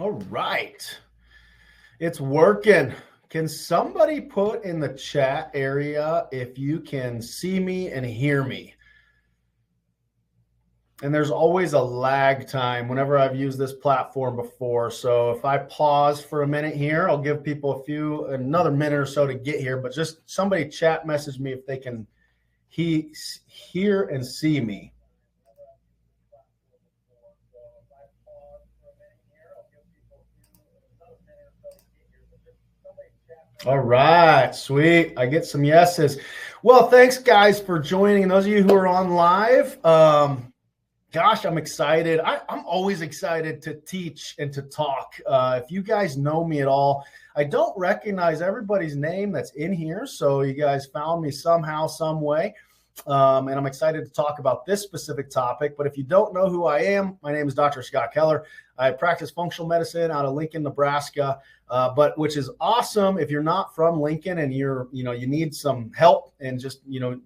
All right. It's working. Can somebody put in the chat area if you can see me and hear me? And there's always a lag time whenever I've used this platform before. So if I pause for a minute here, I'll give people another minute or so to get here. But just somebody chat message me if they can hear and see me. All right, sweet. I get some yeses. Well, thanks guys for joining. And those of you who are on live, gosh, I'm excited. I'm always excited to teach and to talk. If you guys know me at all, I don't recognize everybody's name that's in here. So you guys found me somehow, some way. And I'm excited to talk about this specific topic. But if you don't know who I am, my name is Dr. Scott Keller. I practice functional medicine out of Lincoln, Nebraska, but which is awesome if you're not from Lincoln and you need some help and just,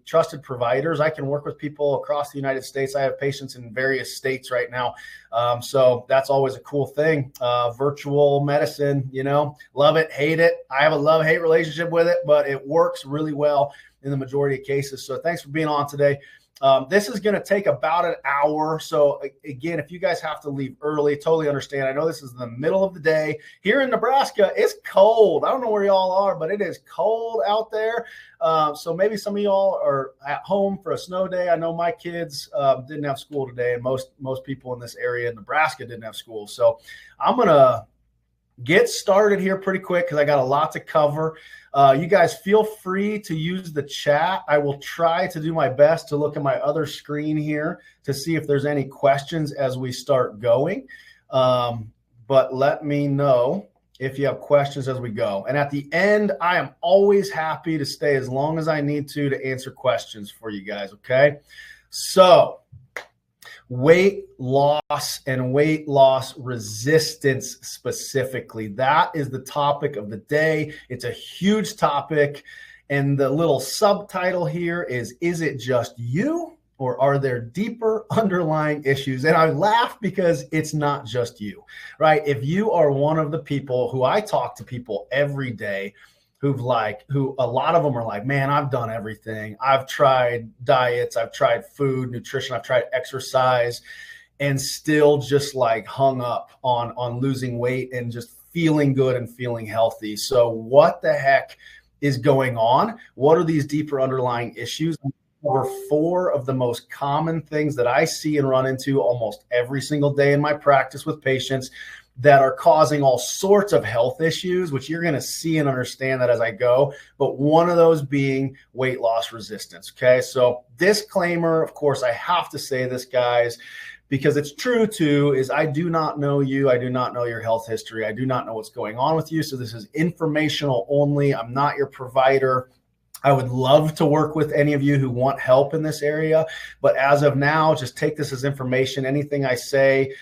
trusted providers. I can work with people across the United States. I have patients in various states right now. So that's always a cool thing. Virtual medicine, love it, hate it. I have a love-hate relationship with it, but it works really well in the majority of cases. So thanks for being on today. This is going to take about an hour. So again, if you guys have to leave early, totally understand. I know this is the middle of the day here in Nebraska. It's cold. I don't know where y'all are, but it is cold out there. So maybe some of y'all are at home for a snow day. I know my kids didn't have school today, and most people in this area in Nebraska didn't have school. So I'm going to get started here pretty quick because I got a lot to cover. You guys feel free to use the chat. I will try to do my best to look at my other screen here to see if there's any questions as we start going. But let me know if you have questions as we go. And at the end, I am always happy to stay as long as I need to answer questions for you guys, okay? So weight loss and weight loss resistance specifically. That is the topic of the day. It's a huge topic. And the little subtitle here is it just you, or are there deeper underlying issues? And I laugh because it's not just you, right? If you are one of the people who I talk to people every day who a lot of them are like, man, I've done everything. I've tried diets, I've tried food, nutrition, I've tried exercise, and still just like hung up on losing weight and just feeling good and feeling healthy. So what the heck is going on? What are these deeper underlying issues? Over 4 of the most common things that I see and run into almost every single day in my practice with patients that are causing all sorts of health issues, which you're going to see and understand that as I go. But one of those being weight loss resistance. Okay. So disclaimer, of course, I have to say this, guys, because it's true too, is I do not know you. I do not know your health history. I do not know what's going on with you. So this is informational only. I'm not your provider. I would love to work with any of you who want help in this area, but as of now, just take this as information. Anything I say,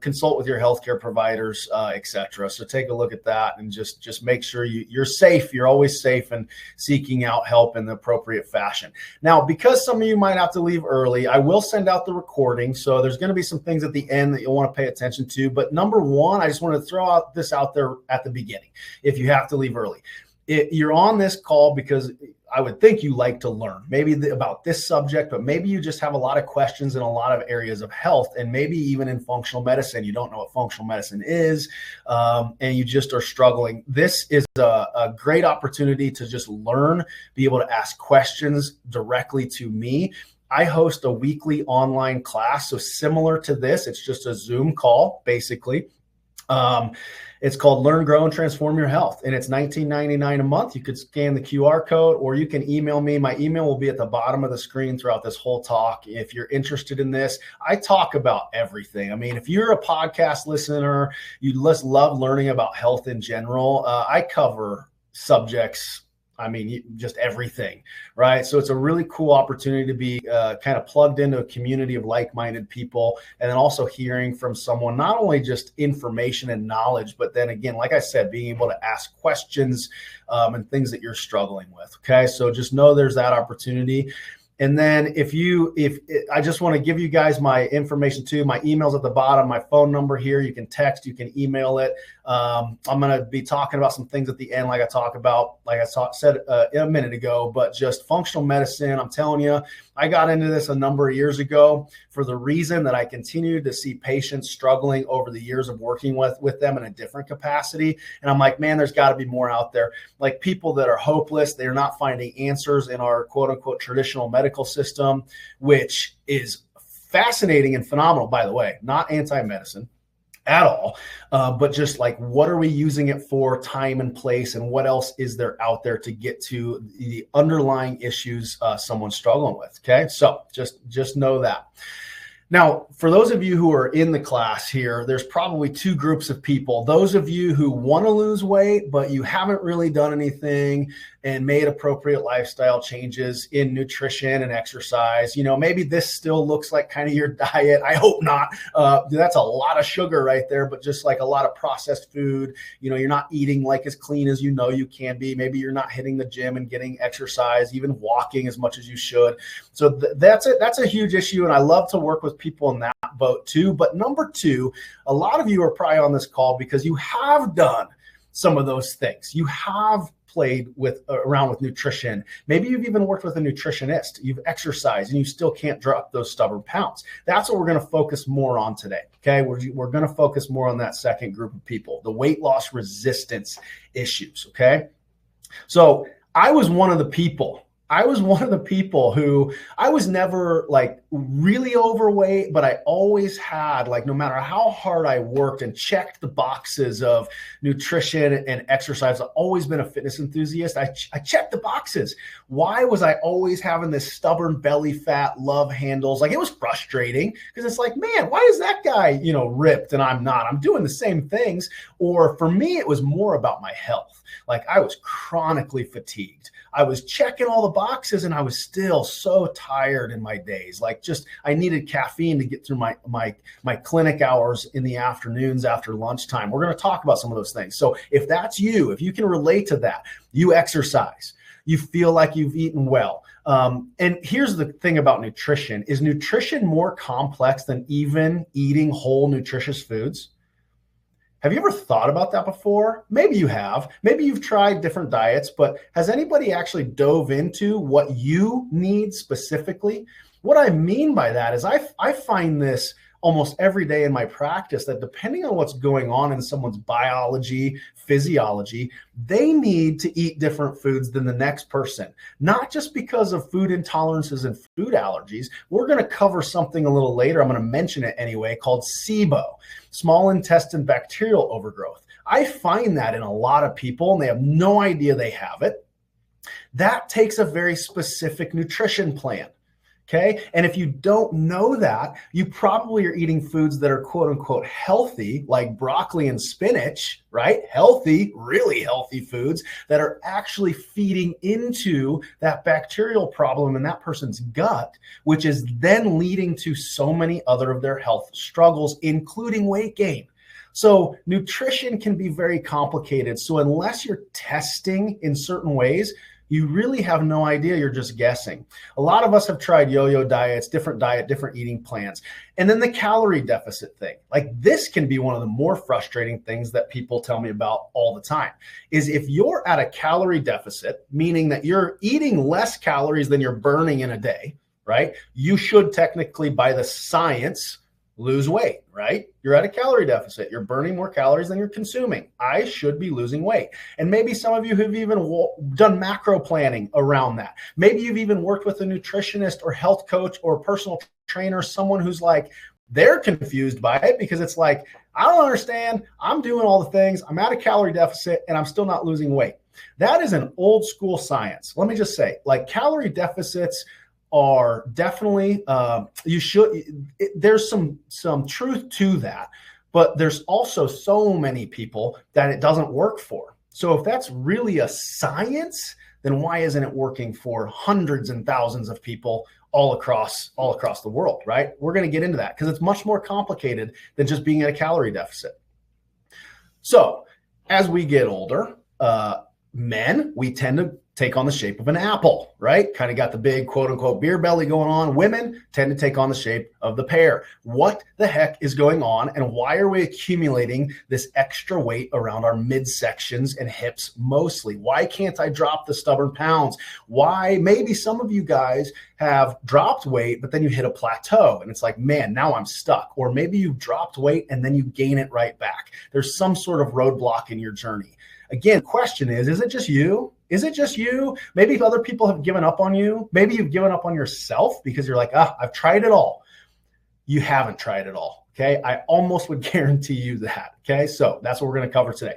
consult with your healthcare providers, et cetera. So take a look at that and just make sure you're safe. You're always safe and seeking out help in the appropriate fashion. Now, because some of you might have to leave early, I will send out the recording. So there's going to be some things at the end that you'll want to pay attention to. But number one, I just want to throw this out there at the beginning. If you have to leave early, you're on this call because I would think you like to learn maybe about this subject, but maybe you just have a lot of questions in a lot of areas of health, and maybe even in functional medicine. You don't know what functional medicine is, and you just are struggling. This is a great opportunity to just learn, be able to ask questions directly to me. I host a weekly online class, so similar to this, it's just a Zoom call, basically. It's called Learn, Grow, and Transform Your Health, and it's $19.99 a month. You could scan the QR code, or you can email me. My email will be at the bottom of the screen throughout this whole talk. If you're interested in this, I talk about everything. I mean, if you're a podcast listener, you just love learning about health in general, I cover subjects. I mean, just everything, right? So it's a really cool opportunity to be kind of plugged into a community of like-minded people, and then also hearing from someone, not only just information and knowledge, but then again, like I said, being able to ask questions and things that you're struggling with. Okay. So just know there's that opportunity. And then if I just want to give you guys my information too, my email's at the bottom, my phone number here, you can text, you can email it. I'm going to be talking about some things at the end, like I said a minute ago, but just functional medicine. I'm telling you, I got into this a number of years ago for the reason that I continued to see patients struggling over the years of working with them in a different capacity. And I'm like, man, there's got to be more out there. Like people that are hopeless, they're not finding answers in our quote unquote traditional medical system, which is fascinating and phenomenal, by the way, not anti-medicine at all, but just like, what are we using it for, time and place, and what else is there out there to get to the underlying issues someone's struggling with? Okay, so just know that. Now, for those of you who are in the class here, there's probably two groups of people. Those of you who want to lose weight, but you haven't really done anything and made appropriate lifestyle changes in nutrition and exercise. Maybe this still looks like kind of your diet. I hope not. That's a lot of sugar right there, but just like a lot of processed food. You're not eating like as clean as you can be. Maybe you're not hitting the gym and getting exercise, even walking as much as you should. So that's it. That's a huge issue. And I love to work with people in that boat too. But number two, a lot of you are probably on this call because you have done some of those things. You have played around with nutrition. Maybe you've even worked with a nutritionist. You've exercised and you still can't drop those stubborn pounds. That's what we're going to focus more on today. Okay. We're going to focus more on that second group of people, the weight loss resistance issues. Okay. So I was one of the people who I was never like really overweight, but I always had, like, no matter how hard I worked and checked the boxes of nutrition and exercise, I've always been a fitness enthusiast. I checked the boxes. Why was I always having this stubborn belly fat, love handles? Like, it was frustrating because it's like, man, why is that guy, ripped and I'm not? I'm doing the same things. Or for me, it was more about my health. Like, I was chronically fatigued. I was checking all the boxes and I was still so tired in my days. Like, just, I needed caffeine to get through my clinic hours in the afternoons after lunchtime. We're going to talk about some of those things. So if that's you, if you can relate to that, you exercise, you feel like you've eaten well. And here's the thing about nutrition. Is nutrition more complex than even eating whole nutritious foods? Have you ever thought about that before? Maybe you have. Maybe you've tried different diets, but has anybody actually dove into what you need specifically? What I mean by that is I find this almost every day in my practice, that depending on what's going on in someone's biology, physiology, they need to eat different foods than the next person, not just because of food intolerances and food allergies. We're going to cover something a little later, I'm going to mention it anyway, called SIBO, small intestine bacterial overgrowth. I find that in a lot of people, and they have no idea they have it. That takes a very specific nutrition plan. Okay. And if you don't know that, you probably are eating foods that are quote unquote healthy, like broccoli and spinach, right? Healthy, really healthy foods that are actually feeding into that bacterial problem in that person's gut, which is then leading to so many other of their health struggles, including weight gain. So nutrition can be very complicated. So unless you're testing in certain ways, you really have no idea. You're just guessing. A lot of us have tried yo-yo diets, different eating plans. And then the calorie deficit thing. Like, this can be one of the more frustrating things that people tell me about all the time, is if you're at a calorie deficit, meaning that you're eating less calories than you're burning in a day, right? You should technically, by the science, lose weight, right? You're at a calorie deficit. You're burning more calories than you're consuming. I should be losing weight. And maybe some of you have even done macro planning around that. Maybe you've even worked with a nutritionist or health coach or personal trainer, someone who's like, they're confused by it because it's like, I don't understand. I'm doing all the things. I'm at a calorie deficit and I'm still not losing weight. That is an old school science. Let me just say, like, calorie deficits are definitely, there's some truth to that, but there's also so many people that it doesn't work for. So if that's really a science, then why isn't it working for hundreds and thousands of people all across the world, right? We're going to get into that because it's much more complicated than just being at a calorie deficit. So as we get older, men, we tend to take on the shape of an apple, right? Kind of got the big quote unquote beer belly going on. Women tend to take on the shape of the pear. What the heck is going on? And why are we accumulating this extra weight around our midsections and hips mostly? Why can't I drop the stubborn pounds? Why? Maybe some of you guys have dropped weight, but then you hit a plateau and it's like, man, now I'm stuck. Or maybe you've dropped weight and then you gain it right back. There's some sort of roadblock in your journey. Again, question is it just you? Is it just you? Maybe other people have given up on you. Maybe you've given up on yourself because you're like, I've tried it all. You haven't tried it all. Okay. I almost would guarantee you that. Okay. So that's what we're going to cover today.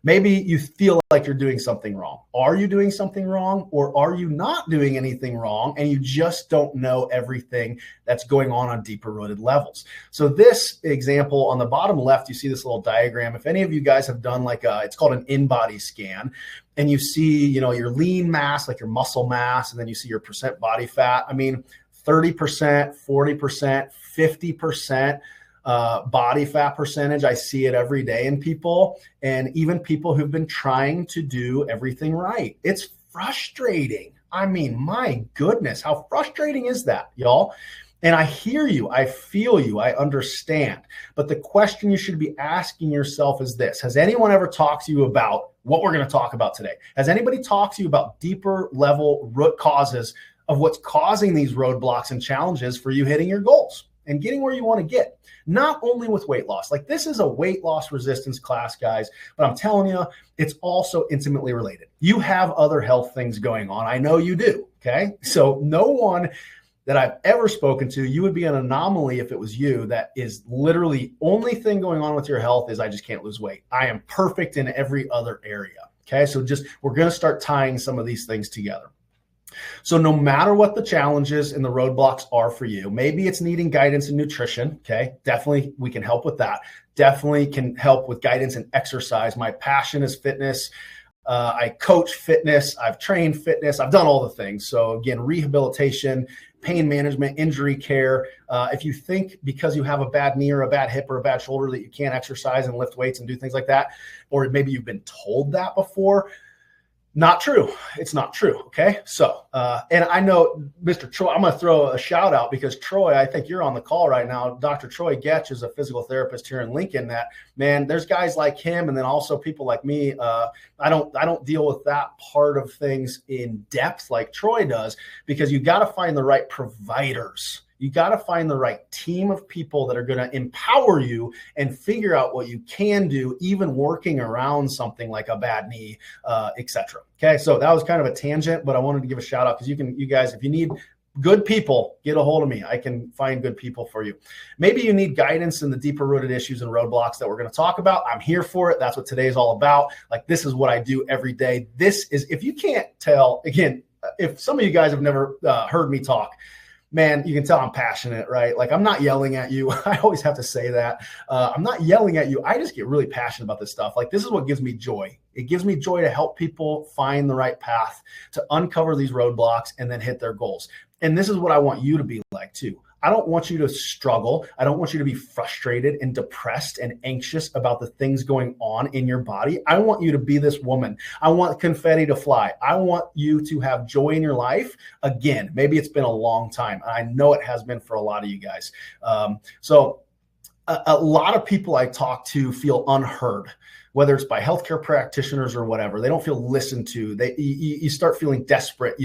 Maybe you feel like you're doing something wrong. Are you doing something wrong, or are you not doing anything wrong and you just don't know everything that's going on deeper rooted levels? So this example on the bottom left, you see this little diagram. If any of you guys have done it's called an in-body scan, and you see, your lean mass, like your muscle mass, and then you see your percent body fat. I mean, 30%, 40%, 50%. Body fat percentage. I see it every day in people, and even people who've been trying to do everything right. It's frustrating. I mean, my goodness, how frustrating is that, y'all? And I hear you, I feel you, I understand. But the question you should be asking yourself is this: has anyone ever talked to you about what we're going to talk about today? Has anybody talked to you about deeper level root causes of what's causing these roadblocks and challenges for you hitting your goals and getting where you want to get? Not only with weight loss, like this is a weight loss resistance class, guys, but I'm telling you, it's also intimately related. You have other health things going on. I know you do. Okay. So no one that I've ever spoken to, you would be an anomaly if it was you, that is literally only thing going on with your health is I just can't lose weight. I am perfect in every other area. Okay. So we're going to start tying some of these things together. So no matter what the challenges and the roadblocks are for you, maybe it's needing guidance in nutrition. Okay. Definitely we can help with that. Definitely can help with guidance in exercise. My passion is fitness. I coach fitness. I've trained fitness. I've done all the things. So again, rehabilitation, pain management, injury care. If you think because you have a bad knee or a bad hip or a bad shoulder that you can't exercise and lift weights and do things like that, or maybe you've been told that before, not true. It's not true. Okay. So, and I know Mr. Troy, I'm going to throw a shout out because Troy, I think you're on the call right now. Dr. Troy Getch is a physical therapist here in Lincoln that, man, there's guys like him. And then also people like me. I don't deal with that part of things in depth like Troy does, because you got to find the right providers. You got to find the right team of people that are going to empower you and figure out what you can do, even working around something like a bad knee, et cetera. Okay. So that was kind of a tangent, but I wanted to give a shout out because you guys, if you need good people, get a hold of me. I can find good people for you. Maybe you need guidance in the deeper rooted issues and roadblocks that we're going to talk about. I'm here for it. That's what today's all about. Like, this is what I do every day. This is, if you can't tell, again, if some of you guys have never heard me talk, man, you can tell I'm passionate, right? Like, I'm not yelling at you. I always have to say that. I'm not yelling at you. I just get really passionate about this stuff. Like, this is what gives me joy. It gives me joy to help people find the right path, to uncover these roadblocks and then hit their goals. And this is what I want you to be like too. I don't want you to struggle. I don't want you to be frustrated and depressed and anxious about the things going on in your body. I want you to be this woman. I want confetti to fly. I want you to have joy in your life. Again, maybe it's been a long time. I know it has been for a lot of you guys. So a lot of people I talk to feel unheard, whether it's by healthcare practitioners or whatever. They don't feel listened to. You start feeling desperate.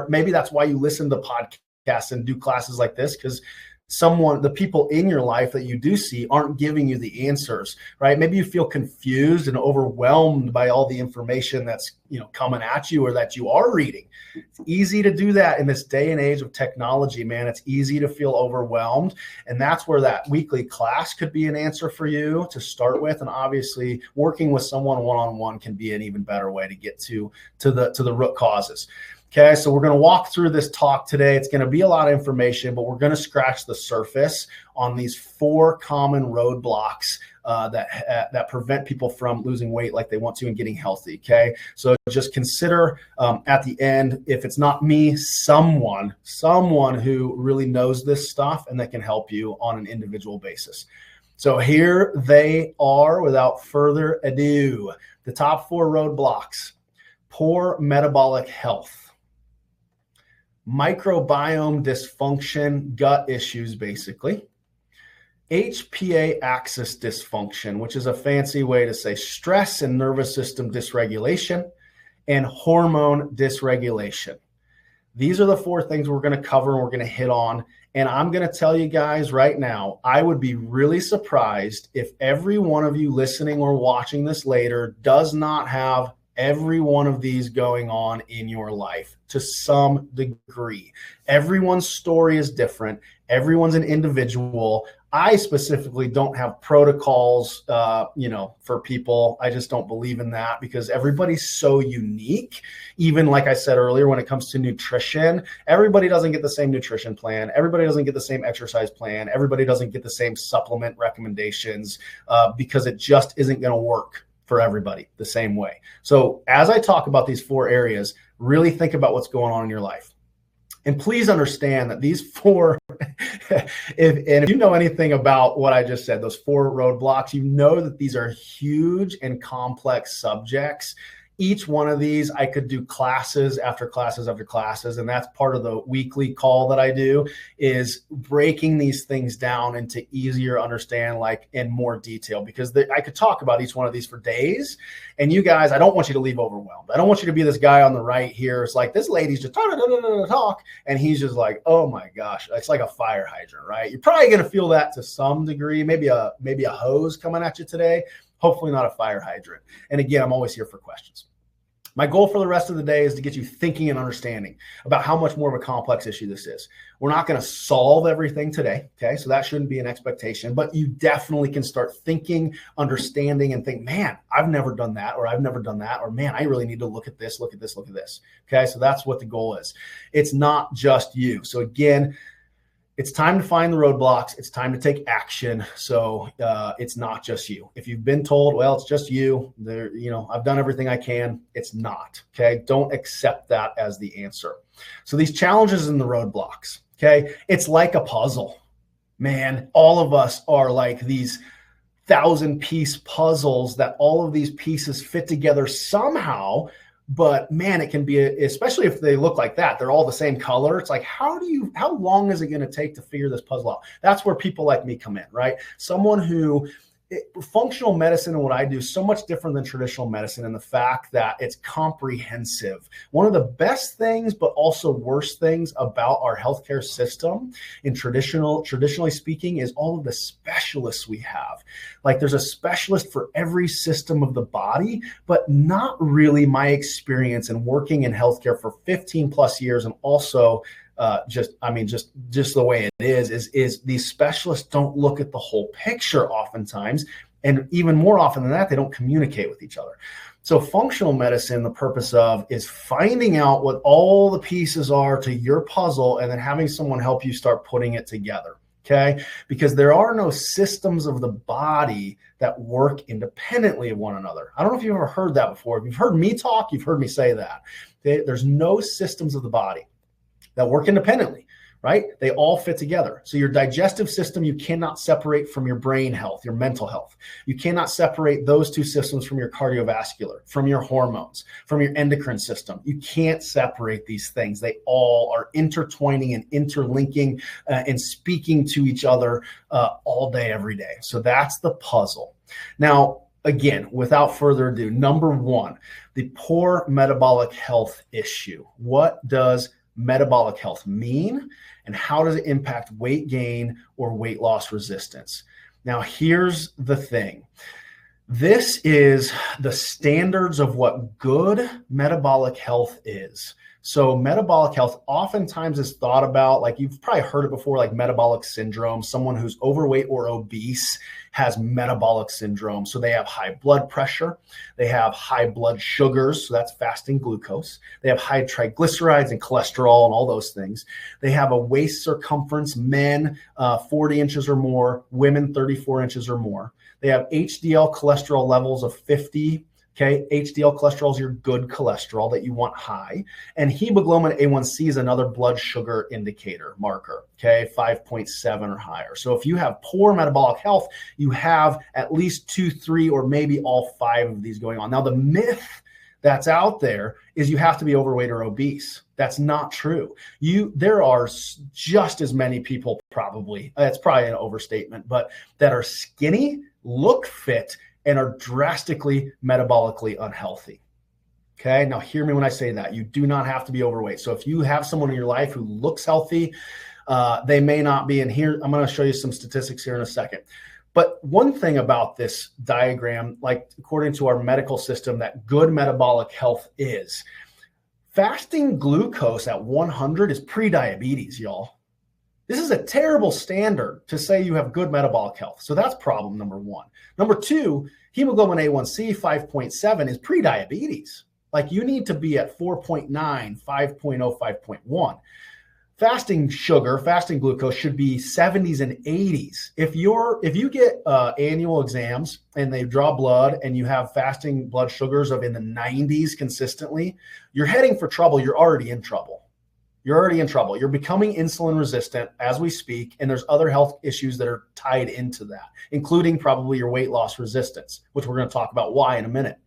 Maybe that's why you listen to podcasts and do classes like this, because the people in your life that you do see aren't giving you the answers, right? Maybe you feel confused and overwhelmed by all the information that's, coming at you or that you are reading. It's easy to do that in this day and age of technology, man. It's easy to feel overwhelmed. And that's where that weekly class could be an answer for you to start with. And obviously working with someone one-on-one can be an even better way to get to the root causes. Okay, so we're going to walk through this talk today. It's going to be a lot of information, but we're going to scratch the surface on these 4 common roadblocks that prevent people from losing weight like they want to and getting healthy. Okay, so just consider at the end, if it's not me, someone who really knows this stuff and that can help you on an individual basis. So here they are, without further ado, the top 4 roadblocks. poor metabolic health, microbiome dysfunction, gut issues, basically, HPA axis dysfunction, which is a fancy way to say stress and nervous system dysregulation, and hormone dysregulation. These are the 4 things we're going to cover and we're going to hit on. And I'm going to tell you guys right now, I would be really surprised if every one of you listening or watching this later does not have every one of these going on in your life to some degree. Everyone's story is different. Everyone's an individual. I specifically don't have protocols, for people. I just don't believe in that because everybody's so unique. Even like I said earlier, when it comes to nutrition, everybody doesn't get the same nutrition plan. Everybody doesn't get the same exercise plan. Everybody doesn't get the same supplement recommendations because it just isn't going to work for everybody the same way. So as I talk about these 4 areas, really think about what's going on in your life. And please understand that these 4, if you know anything about what I just said, those 4 roadblocks, you know that these are huge and complex subjects. Each one of these, I could do classes after classes after classes. And that's part of the weekly call that I do, is breaking these things down into easier understand, like in more detail, because I could talk about each one of these for days. And you guys, I don't want you to leave overwhelmed. I don't want you to be this guy on the right here. It's like, this lady's just talk. And he's just like, oh my gosh, it's like a fire hydrant, right? You're probably going to feel that to some degree, maybe a hose coming at you today. Hopefully not a fire hydrant. And again, I'm always here for questions. My goal for the rest of the day is to get you thinking and understanding about how much more of a complex issue this is. We're not going to solve everything today, okay? So that shouldn't be an expectation, but you definitely can start thinking, understanding, and think, man, I've never done that, or I've never done that, or man, I really need to look at this, look at this, look at this, okay? So that's what the goal is. It's not just you. So again, it's time to find the roadblocks. It's time to take action. So it's not just you. If you've been told, well, it's just you, I've done everything I can. It's not, okay? Don't accept that as the answer. So these challenges and the roadblocks, okay? It's like a puzzle. Man, all of us are like these 1,000-piece puzzles that all of these pieces fit together somehow. But man, it can be, especially if they look like that, they're all the same color. It's like, how long is it going to take to figure this puzzle out? That's where people like me come in, right? Someone who, functional medicine and what I do is so much different than traditional medicine in the fact that it's comprehensive. One of the best things, but also worst things about our healthcare system in traditionally speaking, is all of the specialists we have. Like there's a specialist for every system of the body, but not really my experience in working in healthcare for 15 plus years. And also just the way it is these specialists don't look at the whole picture oftentimes. And even more often than that, they don't communicate with each other. So functional medicine, the purpose of is finding out what all the pieces are to your puzzle and then having someone help you start putting it together. Okay, because there are no systems of the body that work independently of one another. I don't know if you've ever heard that before. If you've heard me talk, you've heard me say that. There's no systems of the body that work independently, right? They all fit together. So your digestive system, you cannot separate from your brain health, your mental health. You cannot separate those 2 systems from your cardiovascular, from your hormones, from your endocrine system. You can't separate these things. They all are intertwining and interlinking and speaking to each other all day, every day. So that's the puzzle. Now, again, without further ado, number 1, the poor metabolic health issue. What does metabolic health mean, and how does it impact weight gain or weight loss resistance? Now, here's the thing. This is the standards of what good metabolic health is. So metabolic health oftentimes is thought about, like you've probably heard it before, like metabolic syndrome. Someone who's overweight or obese has metabolic syndrome. So they have high blood pressure. They have high blood sugars. So that's fasting glucose. They have high triglycerides and cholesterol and all those things. They have a waist circumference, men 40 inches or more, women 34 inches or more. They have HDL cholesterol levels of 50. Okay, HDL cholesterol is your good cholesterol that you want high. And hemoglobin A1C is another blood sugar indicator marker, okay, 5.7 or higher. So if you have poor metabolic health, you have at least 2, 3, or maybe all 5 of these going on. Now, the myth that's out there is you have to be overweight or obese. That's not true. There are just as many people, probably, that's probably an overstatement, but that are skinny, look fit, and are drastically metabolically unhealthy. Okay, now hear me when I say that. You do not have to be overweight. So if you have someone in your life who looks healthy, they may not be. And here, I'm going to show you some statistics here in a second. But one thing about this diagram, like according to our medical system, that good metabolic health is fasting glucose at 100 is pre-diabetes, y'all. This is a terrible standard to say you have good metabolic health. So that's problem number one. Number two, hemoglobin A1C 5.7 is pre-diabetes. Like you need to be at 4.9, 5.0, 5.1. Fasting sugar, fasting glucose should be 70s and 80s. If you get annual exams and they draw blood and you have fasting blood sugars of in the 90s consistently, you're heading for trouble. You're already in trouble. You're becoming insulin resistant as we speak, and there's other health issues that are tied into that, including probably your weight loss resistance, which we're going to talk about why in a minute.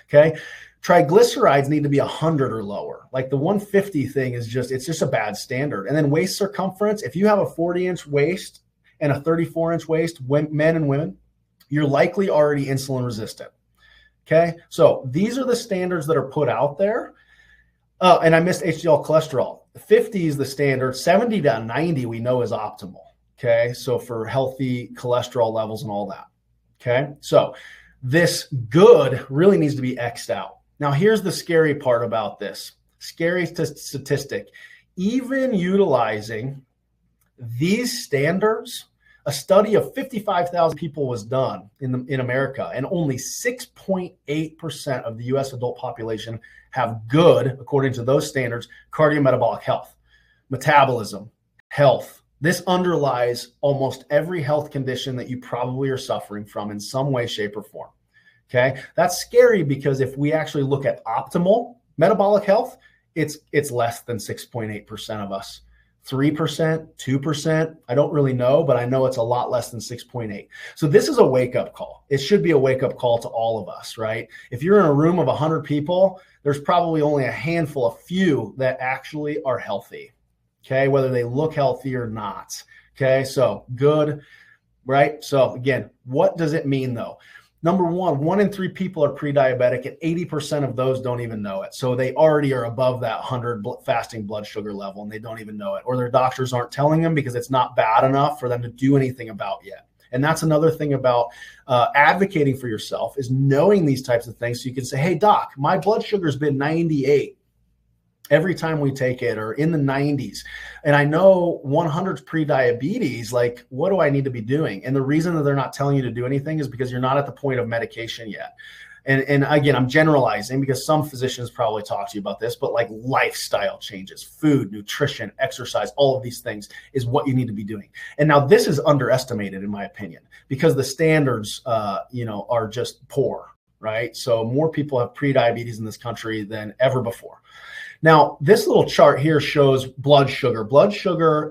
Okay. Triglycerides need to be 100 or lower. Like the 150 thing it's just a bad standard. And then waist circumference, if you have a 40-inch waist and a 34-inch waist, men and women, you're likely already insulin resistant. Okay. So these are the standards that are put out there. And I missed HDL cholesterol. 50 is the standard. 70 to 90 we know is optimal. Okay. So for healthy cholesterol levels and all that. Okay. So this good really needs to be X'd out. Now, here's the scary part about this. Scary statistic. Even utilizing these standards, a study of 55,000 people was done in America, and only 6.8% of the U.S. adult population have good, according to those standards, cardiometabolic health, metabolism, health. This underlies almost every health condition that you probably are suffering from in some way, shape, or form. Okay, that's scary because if we actually look at optimal metabolic health, it's less than 6.8% of us. 3%, 2%, I don't really know, but I know it's a lot less than 6.8. So this is a wake-up call. It should be a wake-up call to all of us, right? If you're in a room of 100 people, there's probably only a handful, a few that actually are healthy, okay, whether they look healthy or not. Okay, so good, right? So again, what does it mean though? Number one in 3 people are pre-diabetic, and 80% of those don't even know it. So they already are above that 100 fasting blood sugar level, and they don't even know it, or their doctors aren't telling them because it's not bad enough for them to do anything about yet. And that's another thing about advocating for yourself is knowing these types of things. So you can say, hey, doc, my blood sugar has been 98 every time we take it, or in the 90s. And I know 100's pre-diabetes, like what do I need to be doing? And the reason that they're not telling you to do anything is because you're not at the point of medication yet. And again, I'm generalizing because some physicians probably talk to you about this, but like lifestyle changes, food, nutrition, exercise, all of these things is what you need to be doing. And now this is underestimated in my opinion, because the standards, are just poor, right? So more people have pre-diabetes in this country than ever before. Now, this little chart here shows blood sugar. Blood sugar,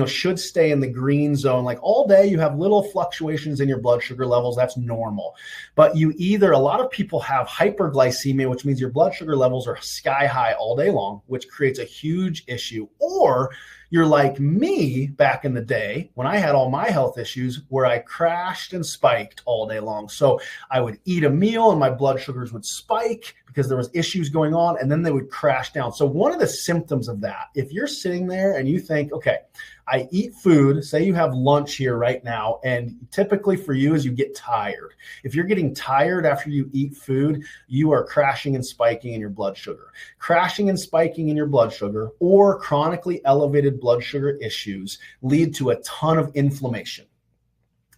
should stay in the green zone. Like all day, you have little fluctuations in your blood sugar levels. That's normal. But a lot of people have hyperglycemia, which means your blood sugar levels are sky high all day long, which creates a huge issue. Or you're like me back in the day when I had all my health issues where I crashed and spiked all day long. So I would eat a meal and my blood sugars would spike because there was issues going on, and then they would crash down. So one of the symptoms of that, if you're sitting there and you think, okay, I eat food, say you have lunch here right now, and typically for you is you get tired. If you're getting tired after you eat food, you are crashing and spiking in your blood sugar. Crashing and spiking in your blood sugar or chronically elevated blood sugar issues lead to a ton of inflammation.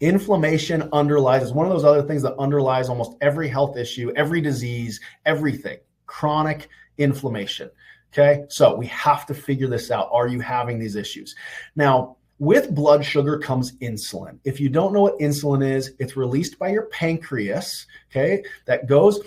Inflammation is one of those other things that underlies almost every health issue, every disease, everything. Chronic inflammation. Okay, so we have to figure this out. Are you having these issues? Now, with blood sugar comes insulin. If you don't know what insulin is, it's released by your pancreas. Okay, it goes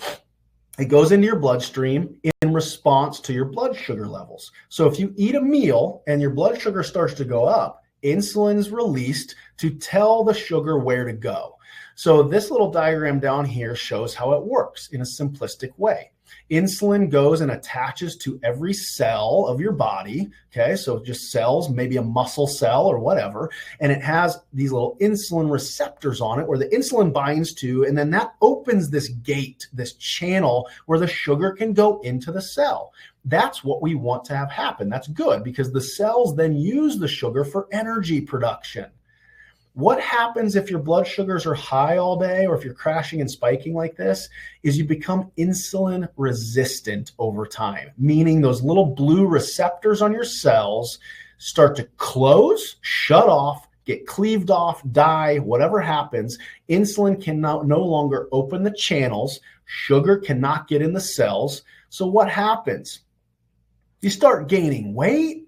into your bloodstream in response to your blood sugar levels. So if you eat a meal and your blood sugar starts to go up, insulin is released to tell the sugar where to go. So this little diagram down here shows how it works in a simplistic way. Insulin goes and attaches to every cell of your body. Okay, so just cells, maybe a muscle cell or whatever, and it has these little insulin receptors on it where the insulin binds to, and then that opens this gate, this channel where the sugar can go into the cell. That's what we want to have happen. That's good because the cells then use the sugar for energy production. What happens if your blood sugars are high all day, or if you're crashing and spiking like this, is you become insulin resistant over time, meaning those little blue receptors on your cells start to close, shut off, get cleaved off, die, whatever happens. Insulin can no longer open the channels. Sugar cannot get in the cells. So what happens? You start gaining weight.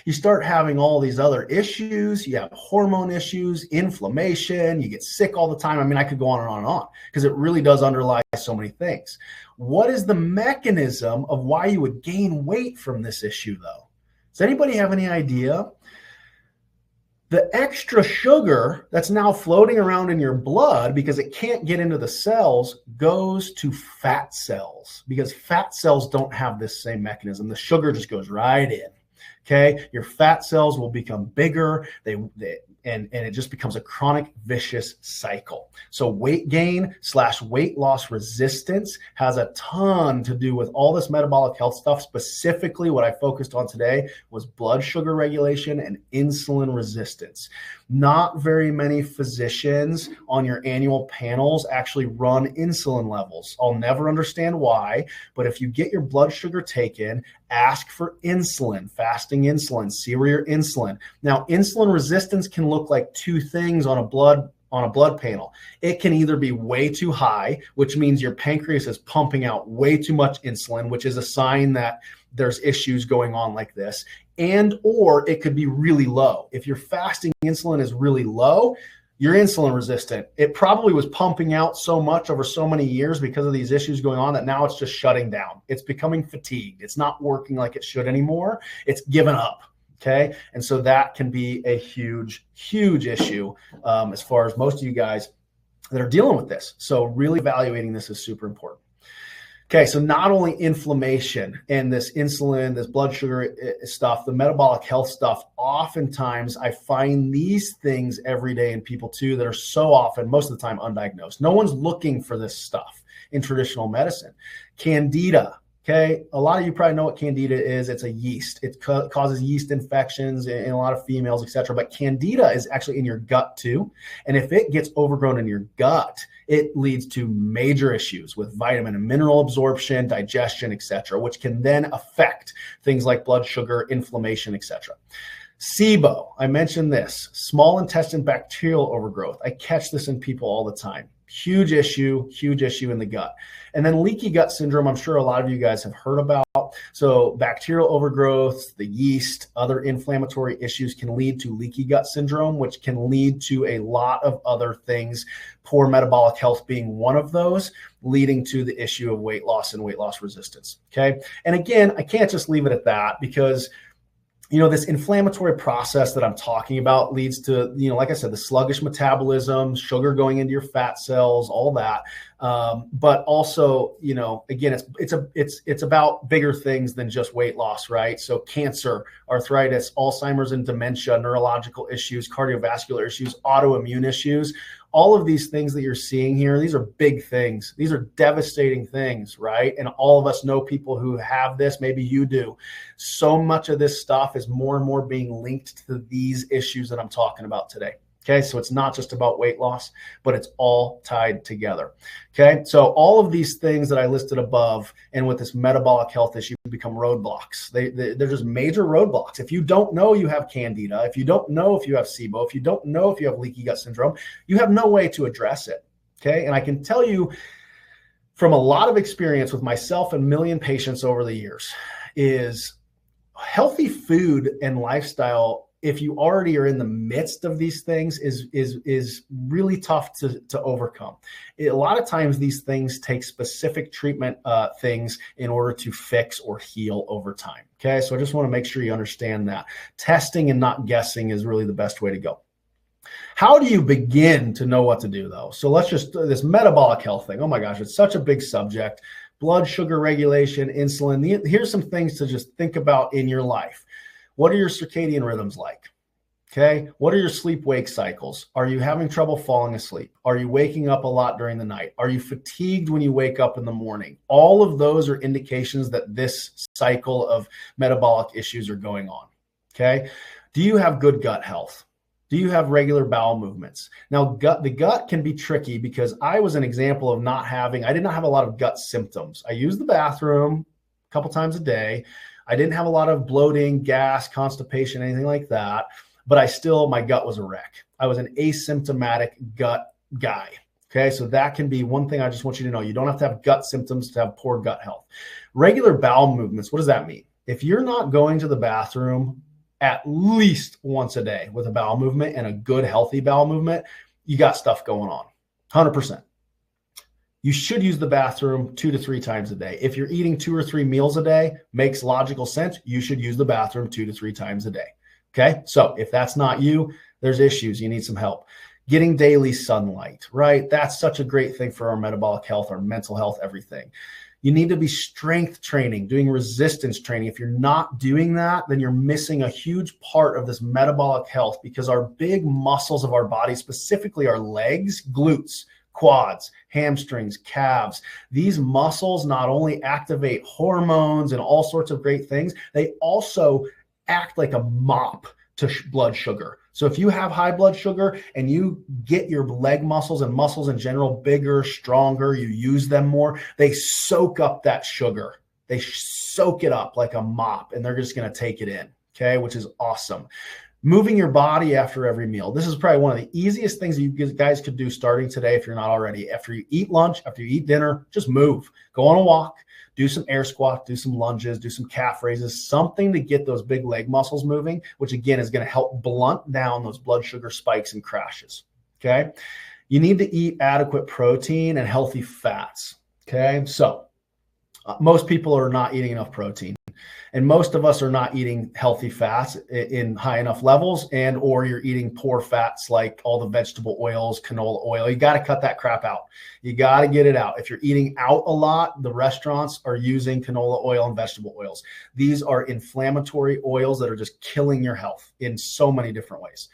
You start having all these other issues. You have hormone issues, inflammation. You get sick all the time. I mean, I could go on and on and on because it really does underlie so many things. What is the mechanism of why you would gain weight from this issue, though? Does anybody have any idea? The extra sugar that's now floating around in your blood because it can't get into the cells goes to fat cells because fat cells don't have this same mechanism. The sugar just goes right in. Okay, your fat cells will become bigger, and it just becomes a chronic vicious cycle. So weight gain / weight loss resistance has a ton to do with all this metabolic health stuff. Specifically, what I focused on today was blood sugar regulation and insulin resistance. Not very many physicians on your annual panels actually run insulin levels. I'll never understand why, but if you get your blood sugar taken, ask for insulin, fasting insulin, see where your insulin. Now, insulin resistance can look like two things on a blood panel. It can either be way too high, which means your pancreas is pumping out way too much insulin, which is a sign that there's issues going on like this, or it could be really low. If your fasting insulin is really low, you're insulin resistant. It probably was pumping out so much over so many years because of these issues going on that now it's just shutting down. It's becoming fatigued. It's not working like it should anymore. It's given up. Okay. And so that can be a huge, huge issue as far as most of you guys that are dealing with this. So really evaluating this is super important. Okay, so not only inflammation and this insulin, this blood sugar stuff, the metabolic health stuff, oftentimes I find these things every day in people too that are so often, most of the time, undiagnosed. No one's looking for this stuff in traditional medicine. Candida. Okay, a lot of you probably know what Candida is. It's a yeast. It causes yeast infections in a lot of females, etc. But Candida is actually in your gut too. And if it gets overgrown in your gut, it leads to major issues with vitamin and mineral absorption, digestion, etc., which can then affect things like blood sugar, inflammation, etc. SIBO, I mentioned this, small intestine bacterial overgrowth. I catch this in people all the time. Huge issue in the gut. And then leaky gut syndrome, I'm sure a lot of you guys have heard about. So bacterial overgrowth, the yeast, other inflammatory issues can lead to leaky gut syndrome, which can lead to a lot of other things, poor metabolic health being one of those, leading to the issue of weight loss and weight loss resistance. Okay. And again, I can't just leave it at that because this inflammatory process that I'm talking about leads to, like I said, the sluggish metabolism, sugar going into your fat cells, all that. But also, again, it's about bigger things than just weight loss, right? So cancer, arthritis, Alzheimer's and dementia, neurological issues, cardiovascular issues, autoimmune issues. All of these things that you're seeing here, these are big things. These are devastating things, right? And all of us know people who have this. Maybe you do. So much of this stuff is more and more being linked to these issues that I'm talking about today. Okay, so it's not just about weight loss, but it's all tied together. Okay, so all of these things that I listed above and with this metabolic health issue become roadblocks. They're just major roadblocks. If you don't know you have Candida, if you don't know if you have SIBO, if you don't know if you have leaky gut syndrome, you have no way to address it. Okay, and I can tell you from a lot of experience with myself and a million patients over the years is healthy food and lifestyle, if you already are in the midst of these things, is really tough to overcome. A lot of times these things take specific treatment things in order to fix or heal over time. Okay, so I just want to make sure you understand that. Testing and not guessing is really the best way to go. How do you begin to know what to do though? So let's just, this metabolic health thing, oh my gosh, it's such a big subject. blood sugar regulation, insulin. Here's some things to just think about in your life. What are your circadian rhythms like? Okay. What are your sleep-wake cycles? Are you having trouble falling asleep? Are you waking up a lot during the night? Are you fatigued when you wake up in the morning? All of those are indications that this cycle of metabolic issues are going on. Okay. Do you have good gut health? Do you have regular bowel movements? Now, the gut can be tricky because I was an example of I did not have a lot of gut symptoms. I used the bathroom a couple times a day. I didn't have a lot of bloating, gas, constipation, anything like that. But my gut was a wreck. I was an asymptomatic gut guy. Okay. So that can be one thing I just want you to know. You don't have to have gut symptoms to have poor gut health. Regular bowel movements. What does that mean? If you're not going to the bathroom at least once a day with a bowel movement and a good, healthy bowel movement, you got stuff going on. 100%. You should use the bathroom 2 to 3 times a day. If you're eating 2 or 3 meals a day, makes logical sense. You should use the bathroom 2 to 3 times a day. Okay. So if that's not you, there's issues. You need some help. Getting daily sunlight, right? That's such a great thing for our metabolic health, our mental health, everything. You need to be strength training, doing resistance training. If you're not doing that, then you're missing a huge part of this metabolic health, because our big muscles of our body, specifically our legs, glutes, quads, hamstrings, calves, these muscles not only activate hormones and all sorts of great things, they also act like a mop to blood sugar. So if you have high blood sugar and you get your leg muscles and muscles in general bigger, stronger, you use them more, they soak up that sugar. They soak it up like a mop, and they're just going to take it in. Okay. Which is awesome. Moving your body after every meal. This is probably one of the easiest things you guys could do starting today if you're not already. After you eat lunch, after you eat dinner, just move. Go on a walk. Do some air squats, do some lunges, do some calf raises, something to get those big leg muscles moving, which again is going to help blunt down those blood sugar spikes and crashes. Okay. You need to eat adequate protein and healthy fats. Okay. So most people are not eating enough protein, and most of us are not eating healthy fats in high enough levels, and or you're eating poor fats like all the vegetable oils, canola oil. You got to cut that crap out. You got to get it out. If you're eating out a lot, the restaurants are using canola oil and vegetable oils. These are inflammatory oils that are just killing your health in so many different ways.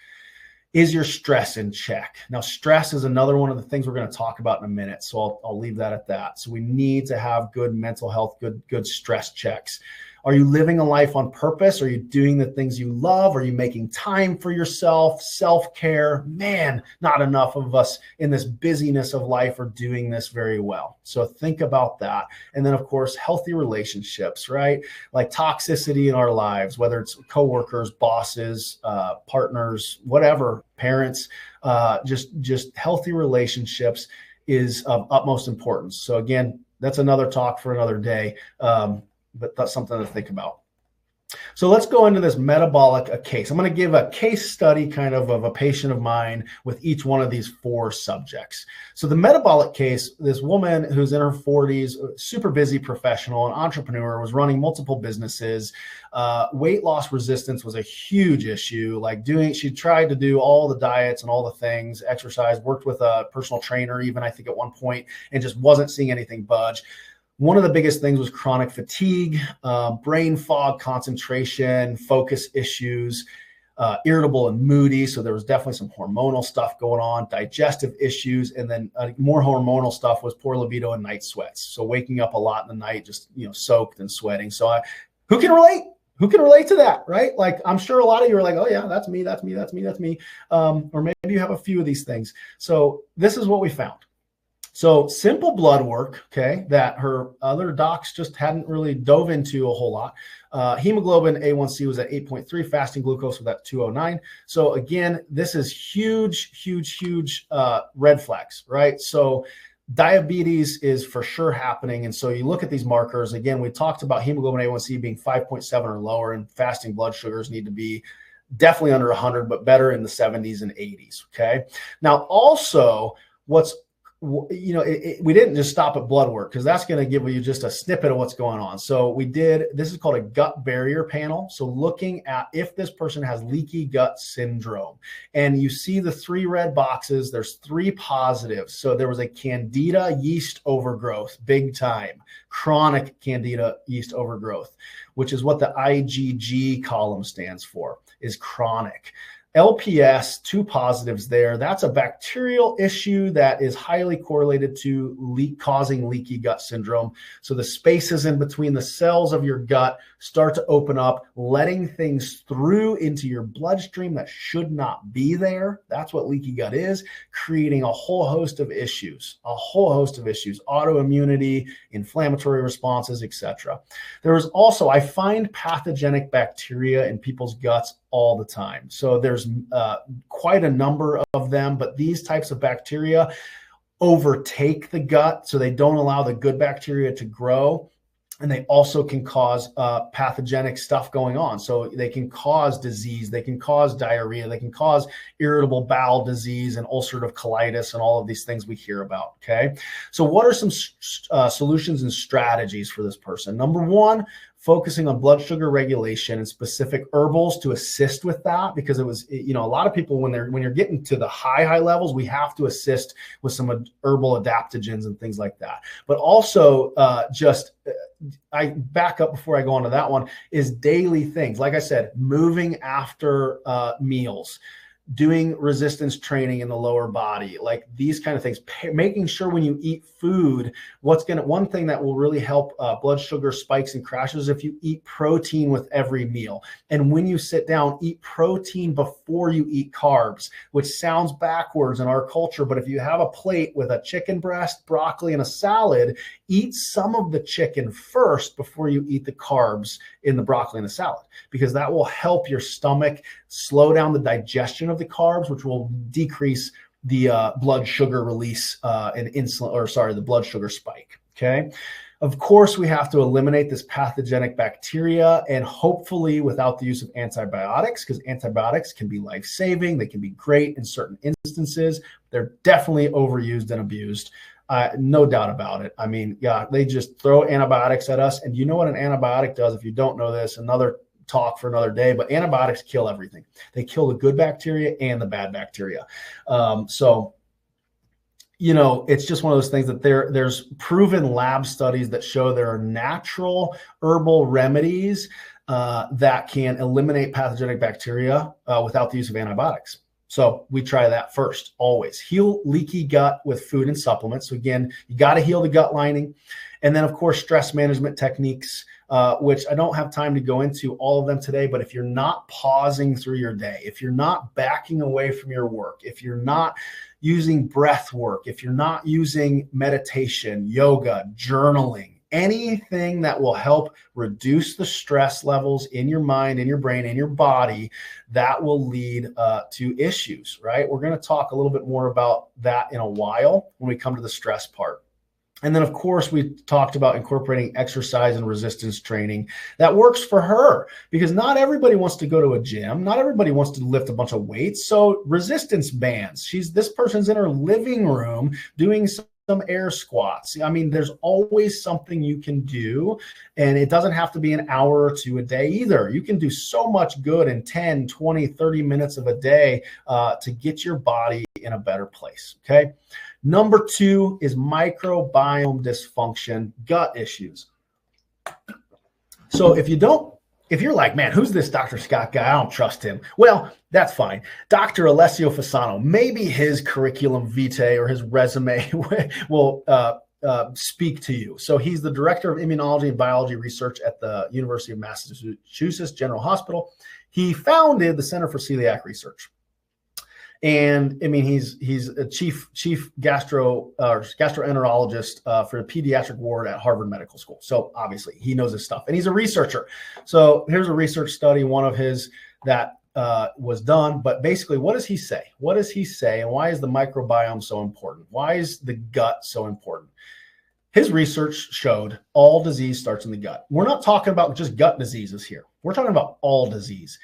Is your stress in check? Now, stress is another one of the things we're going to talk about in a minute. So I'll leave that at that. So we need to have good mental health, good stress checks. Are you living a life on purpose? Are you doing the things you love? Are you making time for yourself, self-care? Man, not enough of us in this busyness of life are doing this very well. So think about that. And then, of course, healthy relationships, right? Like toxicity in our lives, whether it's coworkers, bosses, partners, whatever, parents, just healthy relationships is of utmost importance. So again, that's another talk for another day. But that's something to think about. So let's go into this metabolic case. I'm going to give a case study kind of a patient of mine with each one of these 4 subjects. So the metabolic case, this woman who's in her 40s, super busy professional, an entrepreneur, was running multiple businesses. Weight loss resistance was a huge issue. She tried to do all the diets and all the things, exercise, worked with a personal trainer, even I think at one point, and just wasn't seeing anything budge. One of the biggest things was chronic fatigue, brain fog, concentration, focus issues, irritable and moody. So there was definitely some hormonal stuff going on, digestive issues, and then more hormonal stuff was poor libido and night sweats. So waking up a lot in the night, just soaked and sweating. So who can relate? Who can relate to that, right? Like, I'm sure a lot of you are like, oh yeah, that's me, that's me, that's me, that's me. Or maybe you have a few of these things. So this is what we found. So simple blood work, okay, that her other docs just hadn't really dove into a whole lot. Hemoglobin A1C was at 8.3, fasting glucose was at 209. So again, this is huge red flags, right? So diabetes is for sure happening. And so you look at these markers. Again, we talked about hemoglobin A1C being 5.7 or lower, and fasting blood sugars need to be definitely under 100, but better in the 70s and 80s, okay? Now, also, what's we didn't just stop at blood work, because that's going to give you just a snippet of what's going on. So this is called a gut barrier panel. So looking at if this person has leaky gut syndrome, and you see the 3 red boxes, there's 3 positives. So there was a candida yeast overgrowth, big time, chronic candida yeast overgrowth, which is what the IgG column stands for, is chronic. LPS, 2 positives there. That's a bacterial issue that is highly correlated to causing leaky gut syndrome. So the spaces in between the cells of your gut start to open up, letting things through into your bloodstream that should not be there. That's what leaky gut is, creating a whole host of issues, autoimmunity, inflammatory responses, etc. There is also, I find pathogenic bacteria in people's guts all the time. So there's quite a number of them, but these types of bacteria overtake the gut, so they don't allow the good bacteria to grow. And they also can cause pathogenic stuff going on. So they can cause disease, they can cause diarrhea, they can cause irritable bowel disease and ulcerative colitis and all of these things we hear about, okay? So what are some solutions and strategies for this person? Number 1, focusing on blood sugar regulation and specific herbals to assist with that, because a lot of people, when you're getting to the high levels, we have to assist with some herbal adaptogens and things like that. But also I back up before I go on to that one, is daily things. Like I said, moving after meals, doing resistance training in the lower body, like these kind of things, making sure when you eat food, one thing that will really help blood sugar spikes and crashes, if you eat protein with every meal. And when you sit down, eat protein before you eat carbs, which sounds backwards in our culture. But if you have a plate with a chicken breast, broccoli, and a salad, eat some of the chicken first before you eat the carbs in the broccoli and the salad, because that will help your stomach slow down the digestion of the carbs, which will decrease the blood sugar release and the blood sugar spike. Okay. Of course, we have to eliminate this pathogenic bacteria, and hopefully without the use of antibiotics, because antibiotics can be life-saving. They can be great in certain instances. They're definitely overused and abused. No doubt about it. I mean, yeah, they just throw antibiotics at us. And you know what an antibiotic does? If you don't know this, another talk for another day, but antibiotics kill everything. They kill the good bacteria and the bad bacteria. It's just one of those things that there's proven lab studies that show there are natural herbal remedies that can eliminate pathogenic bacteria without the use of antibiotics. So we try that first, always. Heal leaky gut with food and supplements. So again, you got to heal the gut lining. And then, of course, stress management techniques, which I don't have time to go into all of them today. But if you're not pausing through your day, if you're not backing away from your work, if you're not using breath work, if you're not using meditation, yoga, journaling, anything that will help reduce the stress levels in your mind, in your brain, in your body, that will lead to issues, right? We're going to talk a little bit more about that in a while when we come to the stress part. And then, of course, we talked about incorporating exercise and resistance training that works for her, because not everybody wants to go to a gym. Not everybody wants to lift a bunch of weights. So resistance bands. This person's in her living room doing some air squats. I mean, there's always something you can do, and it doesn't have to be an hour or 2 a day either. You can do so much good in 10, 20, 30 minutes of a day to get your body in a better place, okay? Number 2 is microbiome dysfunction, gut issues. So if you're like, man, who's this Dr. Scott guy? I don't trust him. Well, that's fine. Dr. Alessio Fasano, maybe his curriculum vitae or his resume will speak to you. So he's the director of immunology and biology research at the University of Massachusetts General Hospital. He founded the Center for Celiac Research. And I mean, he's a chief gastroenterologist for the pediatric ward at Harvard Medical School. So obviously he knows his stuff, and he's a researcher. So here's a research study, one of his that was done. But basically, what does he say? What does he say? And why is the microbiome so important? Why is the gut so important? His research showed all disease starts in the gut. We're not talking about just gut diseases here. We're talking about all disease.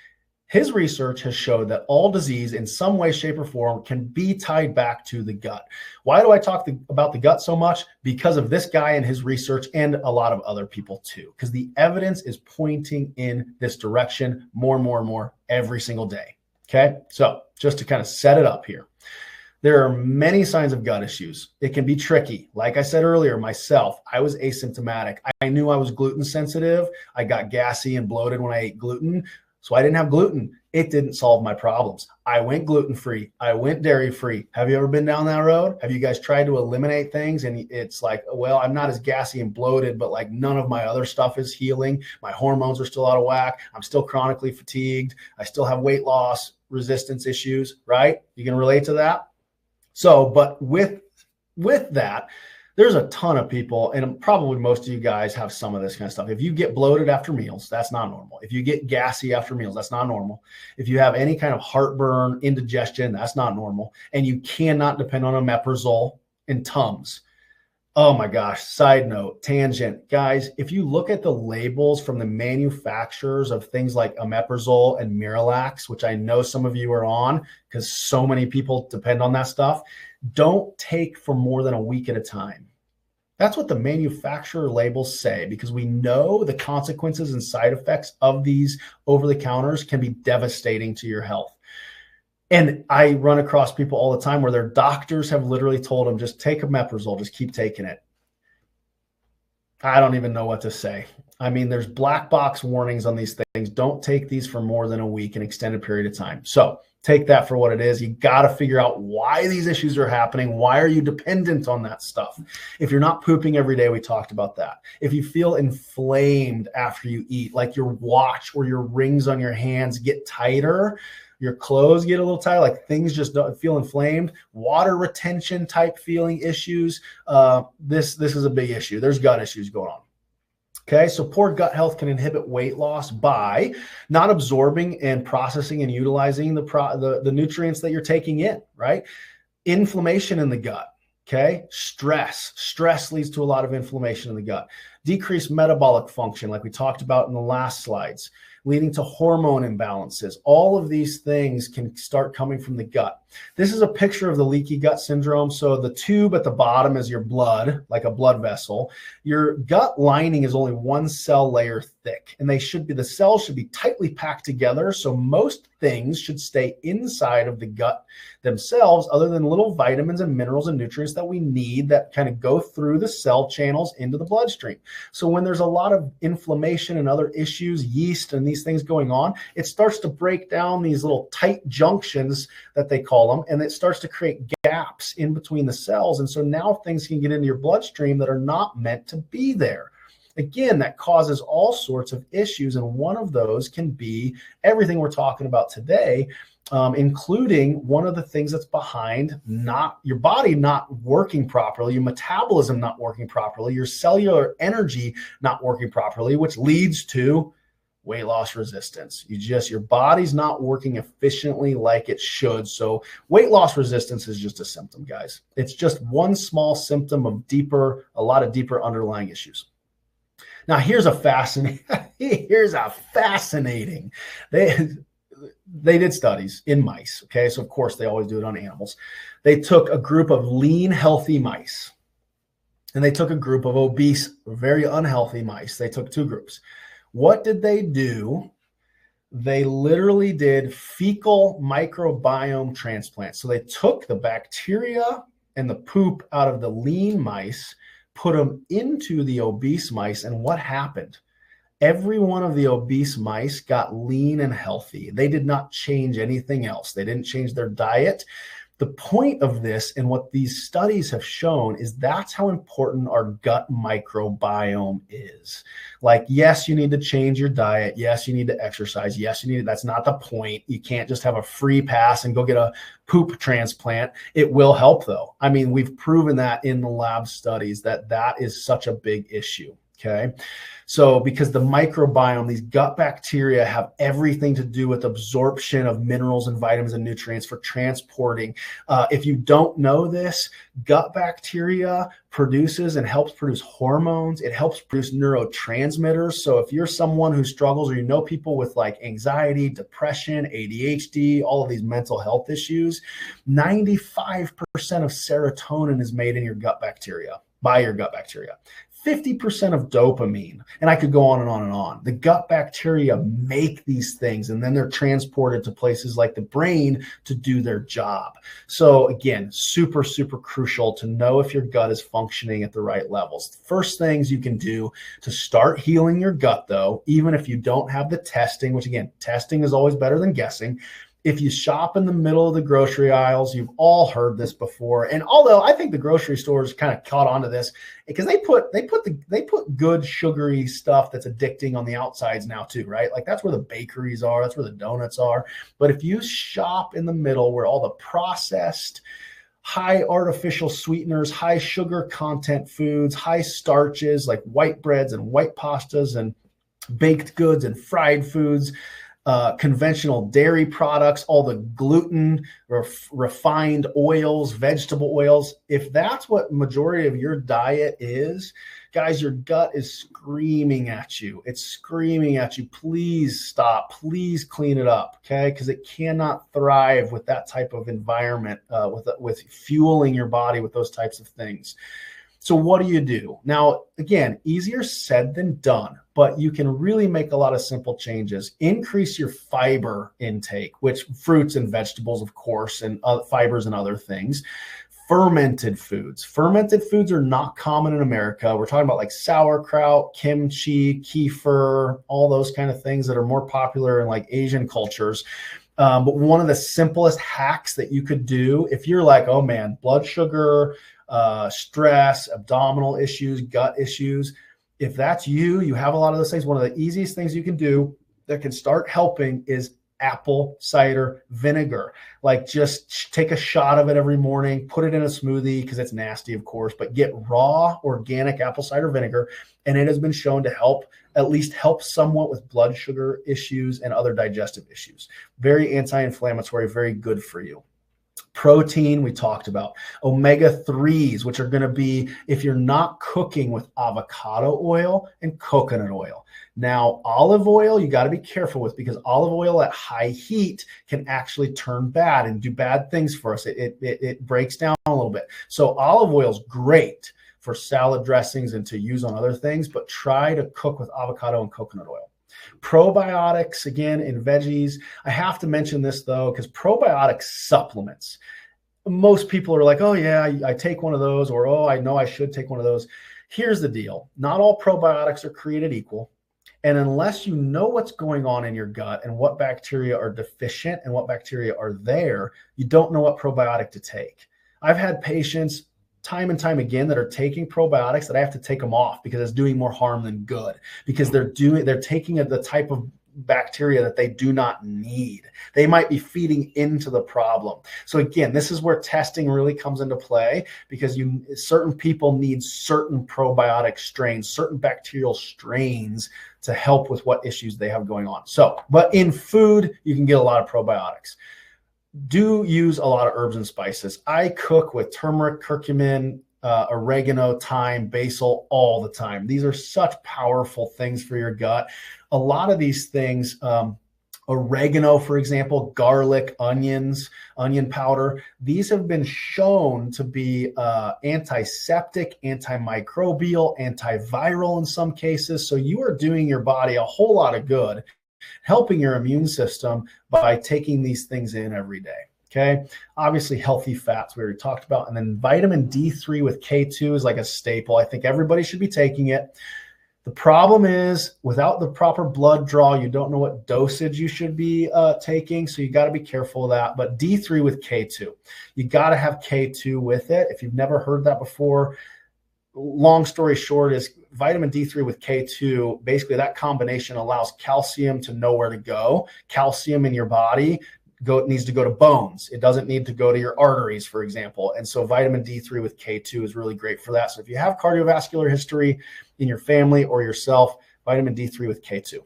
His research has showed that all disease in some way, shape, or form can be tied back to the gut. Why do I talk about the gut so much? Because of this guy and his research, and a lot of other people too, because the evidence is pointing in this direction more and more and more every single day. Okay, so just to kind of set it up here. There are many signs of gut issues. It can be tricky. Like I said earlier, myself, I was asymptomatic. I knew I was gluten sensitive. I got gassy and bloated when I ate gluten. So I didn't have gluten. It didn't solve my problems. I went gluten-free. I went dairy-free. Have you ever been down that road? Have you guys tried to eliminate things? And it's like, well, I'm not as gassy and bloated, but like none of my other stuff is healing. My hormones are still out of whack. I'm still chronically fatigued. I still have weight loss, resistance issues, right? You can relate to that? So, but with that, there's a ton of people, and probably most of you guys have some of this kind of stuff. If you get bloated after meals, that's not normal. If you get gassy after meals, that's not normal. If you have any kind of heartburn, indigestion, that's not normal. And you cannot depend on omeprazole and Tums. Oh my gosh, side note, tangent. Guys, if you look at the labels from the manufacturers of things like omeprazole and Miralax, which I know some of you are on because so many people depend on that stuff, don't take for more than a week at a time. That's what the manufacturer labels say, because we know the consequences and side effects of these over-the-counters can be devastating to your health. And I run across people all the time where their doctors have literally told them, just take omeprazole, just keep taking it. I don't even know what to say. I mean, there's black box warnings on these things. Don't take these for more than a week, an extended period of time. So take that for what it is. You got to figure out why these issues are happening. Why are you dependent on that stuff? If you're not pooping every day, we talked about that. If you feel inflamed after you eat, like your watch or your rings on your hands get tighter, your clothes get a little tight, like things just don't feel inflamed, water retention type feeling issues. This is a big issue. There's gut issues going on. Okay, so poor gut health can inhibit weight loss by not absorbing and processing and utilizing the nutrients that you're taking in, right? Inflammation in the gut, okay? Stress leads to a lot of inflammation in the gut. Decreased metabolic function, like we talked about in the last slides, leading to hormone imbalances. All of these things can start coming from the gut. This is a picture of the leaky gut syndrome. So the tube at the bottom is your blood, like a blood vessel. Your gut lining is only one cell layer thick, and the cells should be tightly packed together. So most things should stay inside of the gut themselves, other than little vitamins and minerals and nutrients that we need that kind of go through the cell channels into the bloodstream. So when there's a lot of inflammation and other issues, yeast and these things going on, it starts to break down these little tight junctions that they call them, and it starts to create gaps in between the cells. And so now things can get into your bloodstream that are not meant to be there. Again, that causes all sorts of issues, and one of those can be everything we're talking about today, including one of the things that's behind your body not working properly, your metabolism not working properly, your cellular energy not working properly, which leads to weight loss resistance. Your body's not working efficiently like it should. So weight loss resistance is just a symptom, guys. It's just one small symptom of a lot of deeper underlying issues. Now, here's a fascinating. They did studies in mice. Okay, so of course they always do it on animals. They took a group of lean, healthy mice, and they took a group of obese, very unhealthy mice. They took two groups. What did they do? They literally did fecal microbiome transplants. So they took the bacteria and the poop out of the lean mice, put them into the obese mice, and what happened? Every one of the obese mice got lean and healthy. They did not change anything else. They didn't change their diet. The point of this and what these studies have shown is that's how important our gut microbiome is. Like, yes, you need to change your diet. Yes, you need to exercise. Yes, that's not the point. You can't just have a free pass and go get a poop transplant. It will help though. I mean, we've proven that in the lab studies that is such a big issue. Okay. So because the microbiome, these gut bacteria have everything to do with absorption of minerals and vitamins and nutrients for transporting. If you don't know this, gut bacteria produces and helps produce hormones. It helps produce neurotransmitters. So if you're someone who struggles, or you know people with like anxiety, depression, ADHD, all of these mental health issues, 95% of serotonin is made in your gut bacteria, by your gut bacteria. 50% of dopamine, and I could go on and on and on. The gut bacteria make these things, and then they're transported to places like the brain to do their job. So again, super, super crucial to know if your gut is functioning at the right levels. First things you can do to start healing your gut, though, even if you don't have the testing, which again, testing is always better than guessing. If you shop in the middle of the grocery aisles, you've all heard this before. And although I think the grocery stores kind of caught onto this because they put good sugary stuff that's addicting on the outsides now too, right? Like that's where the bakeries are, that's where the donuts are. But if you shop in the middle where all the processed, high artificial sweeteners, high sugar content foods, high starches like white breads and white pastas and baked goods and fried foods, conventional dairy products, all the gluten, refined oils, vegetable oils. If that's what majority of your diet is, guys, your gut is screaming at you. It's screaming at you. Please stop. Please clean it up, okay? Because it cannot thrive with that type of environment, with fueling your body with those types of things. So what do? Now, again, easier said than done, but you can really make a lot of simple changes. Increase your fiber intake, which fruits and vegetables, of course, and fibers and other things. Fermented foods. Fermented foods are not common in America. We're talking about like sauerkraut, kimchi, kefir, all those kind of things that are more popular in like Asian cultures. But one of the simplest hacks that you could do if you're like, oh man, blood sugar, stress, abdominal issues, gut issues. If that's you, you have a lot of those things. One of the easiest things you can do that can start helping is apple cider vinegar. Like just take a shot of it every morning, put it in a smoothie because it's nasty, of course, but get raw organic apple cider vinegar. And it has been shown to at least help somewhat with blood sugar issues and other digestive issues. Very anti-inflammatory, very good for you. Protein, we talked about. Omega-3s, which are going to be if you're not cooking with avocado oil and coconut oil. Now, olive oil, you got to be careful with because olive oil at high heat can actually turn bad and do bad things for us. It breaks down a little bit. So olive oil is great for salad dressings and to use on other things, but try to cook with avocado and coconut oil. Probiotics, again, in veggies. I have to mention this, though, because probiotic supplements. Most people are like, oh, yeah, I take one of those, or, oh, I know I should take one of those. Here's the deal. Not all probiotics are created equal. And unless you know what's going on in your gut and what bacteria are deficient and what bacteria are there, you don't know what probiotic to take. I've had patients time and time again that are taking probiotics that I have to take them off because it's doing more harm than good, because they're taking the type of bacteria that they do not need. They might be feeding into the problem. So again, this is where testing really comes into play, because certain people need certain probiotic strains, certain bacterial strains to help with what issues they have going on. So, but in food, you can get a lot of probiotics. Do use a lot of herbs and spices. I cook with turmeric, curcumin, oregano, thyme, basil all the time. These are such powerful things for your gut. A lot of these things, oregano, for example, garlic, onions, onion powder, these have been shown to be antiseptic, antimicrobial, antiviral in some cases. So you are doing your body a whole lot of good, helping your immune system by taking these things in every day. Okay. Obviously, healthy fats we already talked about. And then vitamin D3 with K2 is like a staple. I think everybody should be taking it. The problem is without the proper blood draw, you don't know what dosage you should be taking. So you got to be careful of that. But D3 with K2, you got to have K2 with it. If you've never heard that before, long story short is vitamin D3 with K2, basically that combination allows calcium to know where to go. Calcium in your body needs to go to bones. It doesn't need to go to your arteries, for example. And so vitamin D3 with K2 is really great for that. So if you have cardiovascular history in your family or yourself, vitamin D3 with K2.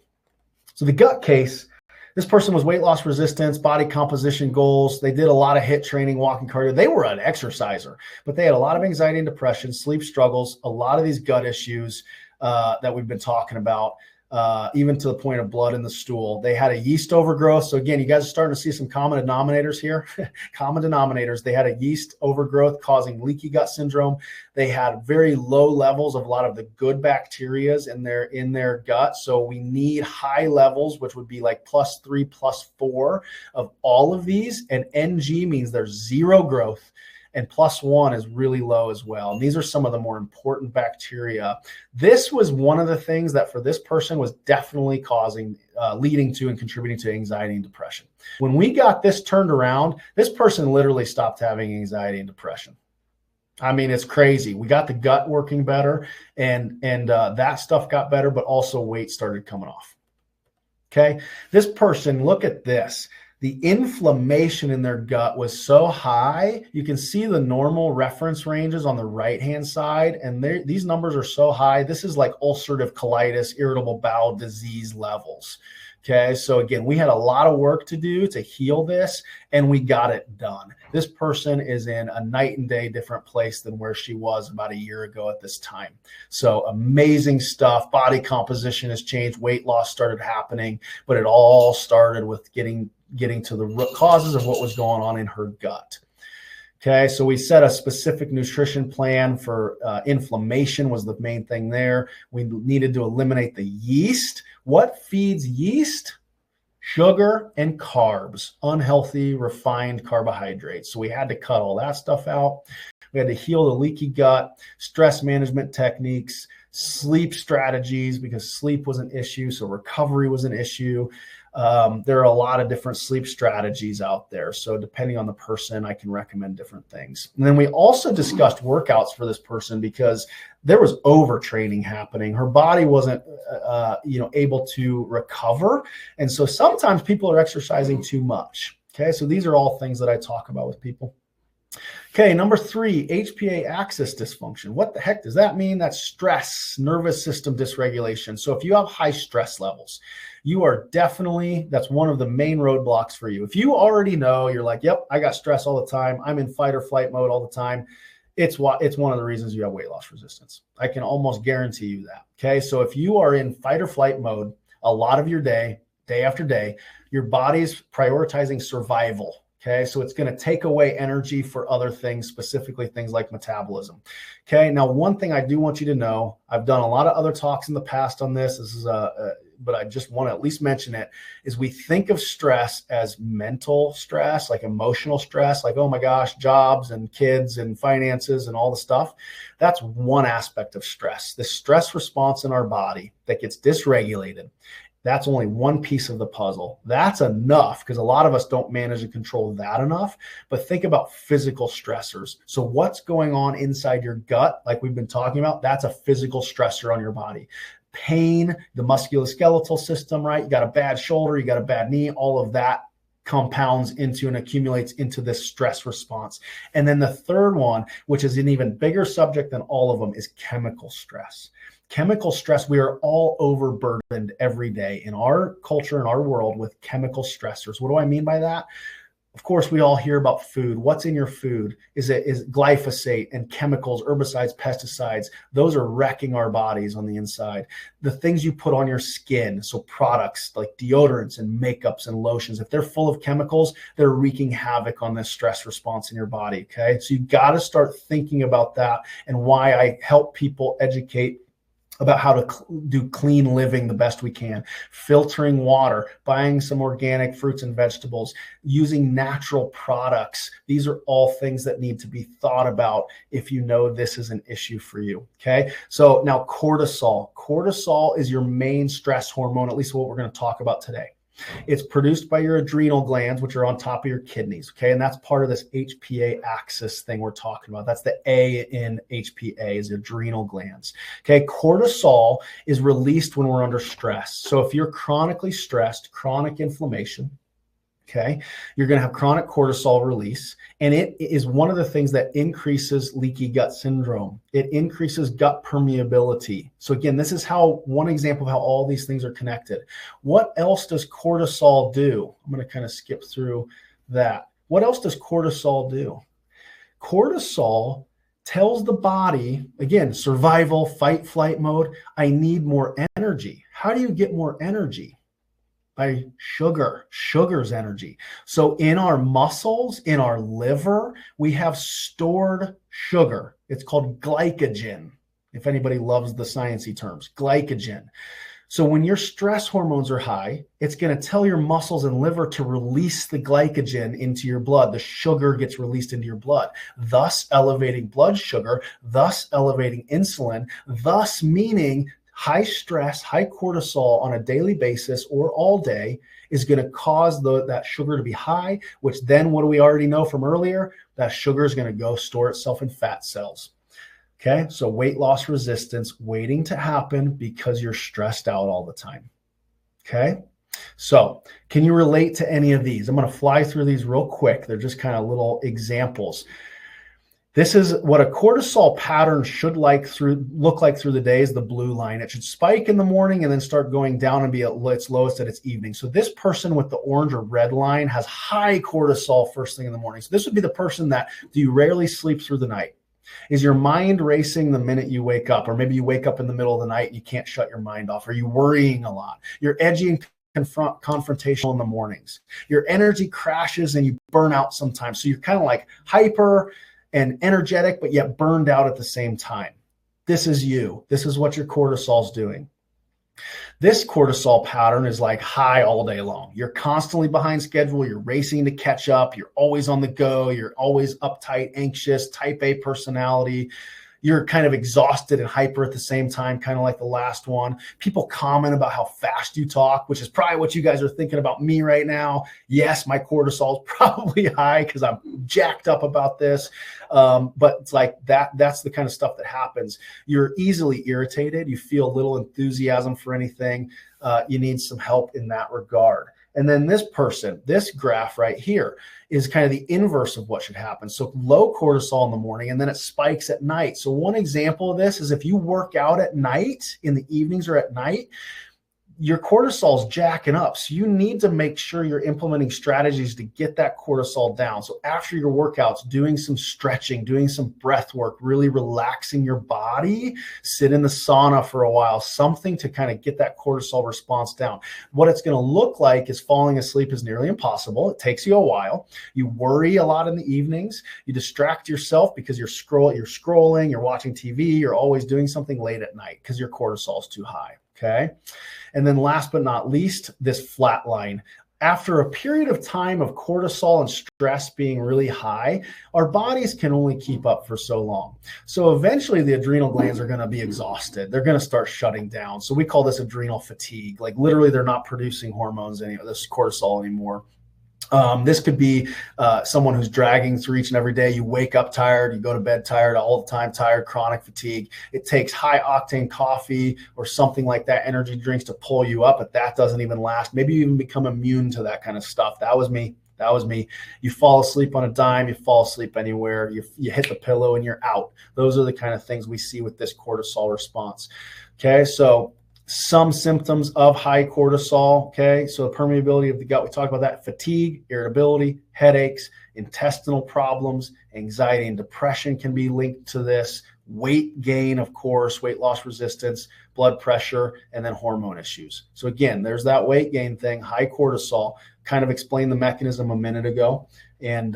So the gut case, this person was weight loss resistance, body composition goals. They did a lot of HIIT training, walking, cardio. They were an exerciser, but they had a lot of anxiety and depression, sleep struggles, a lot of these gut issues that we've been talking about, even to the point of blood in the stool. They had a yeast overgrowth. So again, you guys are starting to see some common denominators here. Common denominators. They had a yeast overgrowth causing leaky gut syndrome. They had very low levels of a lot of the good bacteria in their gut. So we need high levels, which would be like +3, +4 of all of these. And NG means there's zero growth. And +1 is really low as well. And these are some of the more important bacteria. This was one of the things that for this person was definitely leading to and contributing to anxiety and depression. When we got this turned around, this person literally stopped having anxiety and depression. I mean, it's crazy. We got the gut working better and that stuff got better, but also weight started coming off. Okay. This person, look at this. The inflammation in their gut was so high. You can see the normal reference ranges on the right-hand side, and these numbers are so high. This is like ulcerative colitis, irritable bowel disease levels. Okay, so again, we had a lot of work to do to heal this, and we got it done. This person is in a night and day different place than where she was about a year ago at this time. So amazing stuff. Body composition has changed. Weight loss started happening, but it all started with getting to the root causes of what was going on in her gut. Okay, so we set a specific nutrition plan for inflammation was the main thing there. We needed to eliminate the yeast. What feeds yeast? Sugar and carbs, unhealthy, refined carbohydrates. So we had to cut all that stuff out. We had to heal the leaky gut, stress management techniques, sleep strategies, because sleep was an issue. So recovery was an issue. There are a lot of different sleep strategies out there. So depending on the person, I can recommend different things. And then we also discussed workouts for this person because there was overtraining happening. Her body wasn't, able to recover. And so sometimes people are exercising too much. Okay. So these are all things that I talk about with people. Okay, number 3, HPA axis dysfunction. What the heck does that mean? That's stress, nervous system dysregulation. So if you have high stress levels, you are definitely, that's one of the main roadblocks for you. If you already know, you're like, yep, I got stress all the time. I'm in fight or flight mode all the time. It's one of the reasons you have weight loss resistance. I can almost guarantee you that. Okay, so if you are in fight or flight mode a lot of your day after day, your body's prioritizing survival. Okay, so it's going to take away energy for other things, specifically things like metabolism. Okay, now one thing I do want you to know, I've done a lot of other talks in the past on this. But I just want to at least mention it, is we think of stress as mental stress, like emotional stress, like, oh my gosh, jobs and kids and finances and all the stuff. That's one aspect of stress. The stress response in our body that gets dysregulated. That's only one piece of the puzzle. That's enough because a lot of us don't manage and control that enough. But think about physical stressors. So what's going on inside your gut, like we've been talking about, that's a physical stressor on your body. Pain, the musculoskeletal system, right? You got a bad shoulder, you got a bad knee, all of that compounds into and accumulates into this stress response. And then the third one, which is an even bigger subject than all of them, is chemical stress. Chemical stress, we are all overburdened every day in our culture, in our world, with chemical stressors. What do I mean by that? Of course, we all hear about food. What's in your food? Is glyphosate and chemicals, herbicides, pesticides. Those are wrecking our bodies on the inside. The things you put on your skin, so products like deodorants and makeups and lotions, if they're full of chemicals, they're wreaking havoc on this stress response in your body, okay? So you got to start thinking about that, and why I help people educate about how to do clean living the best we can, filtering water, buying some organic fruits and vegetables, using natural products. These are all things that need to be thought about if you know this is an issue for you, okay? So now cortisol. Cortisol is your main stress hormone, at least what we're going to talk about today. It's produced by your adrenal glands, which are on top of your kidneys, okay? And that's part of this HPA axis thing we're talking about. That's the A in HPA, is adrenal glands, okay? Cortisol is released when we're under stress. So if you're chronically stressed, chronic inflammation, Okay. You're going to have chronic cortisol release, and it is one of the things that increases leaky gut syndrome. It increases gut permeability. So again, this is how one example of how all these things are connected. What else does cortisol do? I'm going to kind of skip through that. What else does cortisol do? Cortisol tells the body, again, survival, fight, flight mode, I need more energy. How do you get more energy? By sugar. Sugar's energy. So in our muscles, in our liver, we have stored sugar. It's called glycogen. If anybody loves the sciencey terms, glycogen. So when your stress hormones are high, it's going to tell your muscles and liver to release the glycogen into your blood. The sugar gets released into your blood, thus elevating blood sugar, thus elevating insulin, thus meaning high stress, high cortisol on a daily basis or all day is going to cause that sugar to be high, which then what do we already know from earlier? That sugar is going to go store itself in fat cells. Okay, so weight loss resistance waiting to happen because you're stressed out all the time. Okay, so can you relate to any of these? I'm going to fly through these real quick. They're just kind of little examples. This is what a cortisol pattern should look like through the day is the blue line. It should spike in the morning and then start going down and be at its lowest at its evening. So this person with the orange or red line has high cortisol first thing in the morning. So this would be the person that do you rarely sleep through the night? Is your mind racing the minute you wake up? Or maybe you wake up in the middle of the night and you can't shut your mind off. Are you worrying a lot? You're edgy and confrontational in the mornings. Your energy crashes and you burn out sometimes. So you're kind of like hyper and energetic, but yet burned out at the same time. This is you. This is what your cortisol's doing. This cortisol pattern is like high all day long. You're constantly behind schedule. You're racing to catch up. You're always on the go. You're always uptight, anxious, type A personality. You're kind of exhausted and hyper at the same time, kind of like the last one. People comment about how fast you talk, which is probably what you guys are thinking about me right now. Yes, my cortisol is probably high because I'm jacked up about this. But it's like that's the kind of stuff that happens. You're easily irritated. You feel little enthusiasm for anything. You need some help in that regard. And then this graph right here is kind of the inverse of what should happen. So low cortisol in the morning, and then it spikes at night. So one example of this is if you work out at night, in the evenings or at night, your cortisol is jacking up. So you need to make sure you're implementing strategies to get that cortisol down. So after your workouts, doing some stretching, doing some breath work, really relaxing your body, sit in the sauna for a while, something to kind of get that cortisol response down. What it's going to look like is falling asleep is nearly impossible. It takes you a while. You worry a lot in the evenings. You distract yourself because you're scrolling, you're watching TV, you're always doing something late at night because your cortisol is too high. Okay. And then last but not least, this flat line. After a period of time of cortisol and stress being really high, our bodies can only keep up for so long. So eventually the adrenal glands are going to be exhausted. They're going to start shutting down. So we call this adrenal fatigue. Like literally they're not producing hormones anymore, this cortisol anymore. This could be someone who's dragging through each and every day. You wake up tired, you go to bed tired, all the time tired, chronic fatigue. It takes high octane coffee or something like that, energy drinks to pull you up, but that doesn't even last. Maybe you even become immune to that kind of stuff. That was me. You fall asleep on a dime, you fall asleep anywhere, you hit the pillow and you're out. Those are the kind of things we see with this cortisol response. Okay, so some symptoms of high cortisol. Okay, so the permeability of the gut, we talked about that. Fatigue, irritability, headaches, intestinal problems, anxiety and depression can be linked to this. Weight gain, of course, weight loss resistance, blood pressure, and then hormone issues. So again, there's that weight gain thing, high cortisol. Kind of explained the mechanism a minute ago, and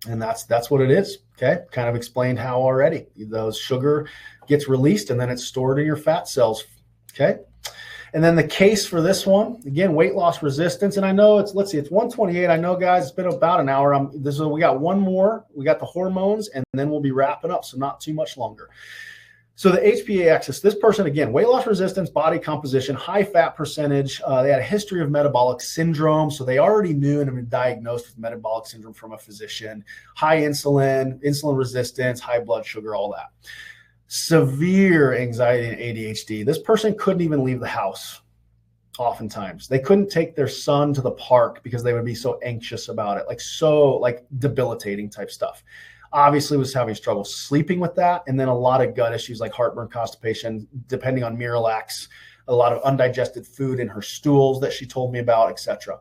that's what it is. Okay, kind of explained how already. Those sugar gets released and then it's stored in your fat cells. Okay. And then the case for this one, again, weight loss resistance. And I know it's 1:28. I know, guys, it's been about an hour. We got one more. We got the hormones, and then we'll be wrapping up. So not too much longer. So the HPA axis, this person, again, weight loss resistance, body composition, high fat percentage. They had a history of metabolic syndrome. So they already knew and have been diagnosed with metabolic syndrome from a physician. High insulin resistance, high blood sugar, all that. Severe anxiety and ADHD. This person couldn't even leave the house. Oftentimes they couldn't take their son to the park because they would be so anxious about it, like debilitating type stuff. Obviously was having trouble sleeping with that. And then a lot of gut issues like heartburn, constipation, depending on Miralax, a lot of undigested food in her stools that she told me about, etc.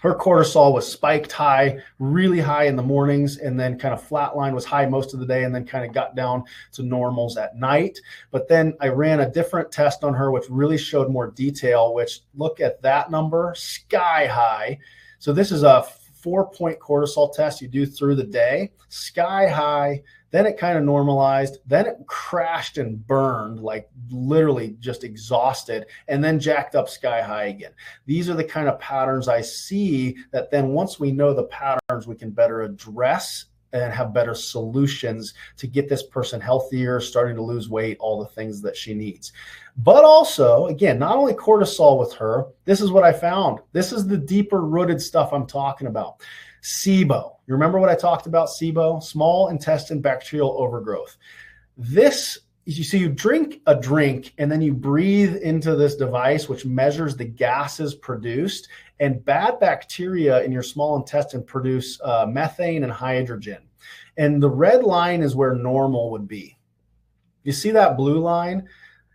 Her cortisol was spiked high, really high in the mornings, and then kind of flatline, was high most of the day, and then kind of got down to normals at night. But then I ran a different test on her, which really showed more detail, which look at that number, sky high. So this is a 4-point cortisol test you do through the day, sky high. Then it kind of normalized. Then it crashed and burned, like literally just exhausted, and then jacked up sky high again. These are the kind of patterns I see that then once we know the patterns, we can better address and have better solutions to get this person healthier, starting to lose weight, all the things that she needs. But also, again, not only cortisol with her, this is what I found. This is the deeper rooted stuff I'm talking about. SIBO. You remember what I talked about, SIBO? Small intestine bacterial overgrowth. This, you drink a drink and then you breathe into this device, which measures the gases produced, and bad bacteria in your small intestine produce methane and hydrogen. And the red line is where normal would be. You see that blue line?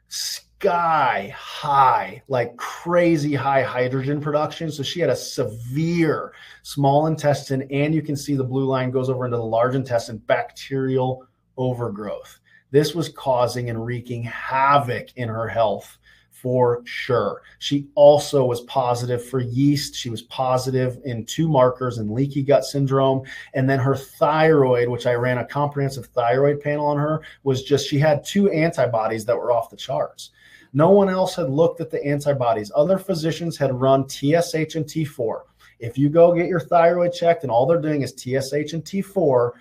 Sky high, like crazy high hydrogen production. So she had a severe small intestine, and you can see the blue line goes over into the large intestine, bacterial overgrowth. This was causing and wreaking havoc in her health for sure. She also was positive for yeast. She was positive in 2 markers in leaky gut syndrome. And then her thyroid, which I ran a comprehensive thyroid panel on her, was just, she had 2 antibodies that were off the charts. No one else had looked at the antibodies. Other physicians had run TSH and T4. If you go get your thyroid checked and all they're doing is TSH and T4,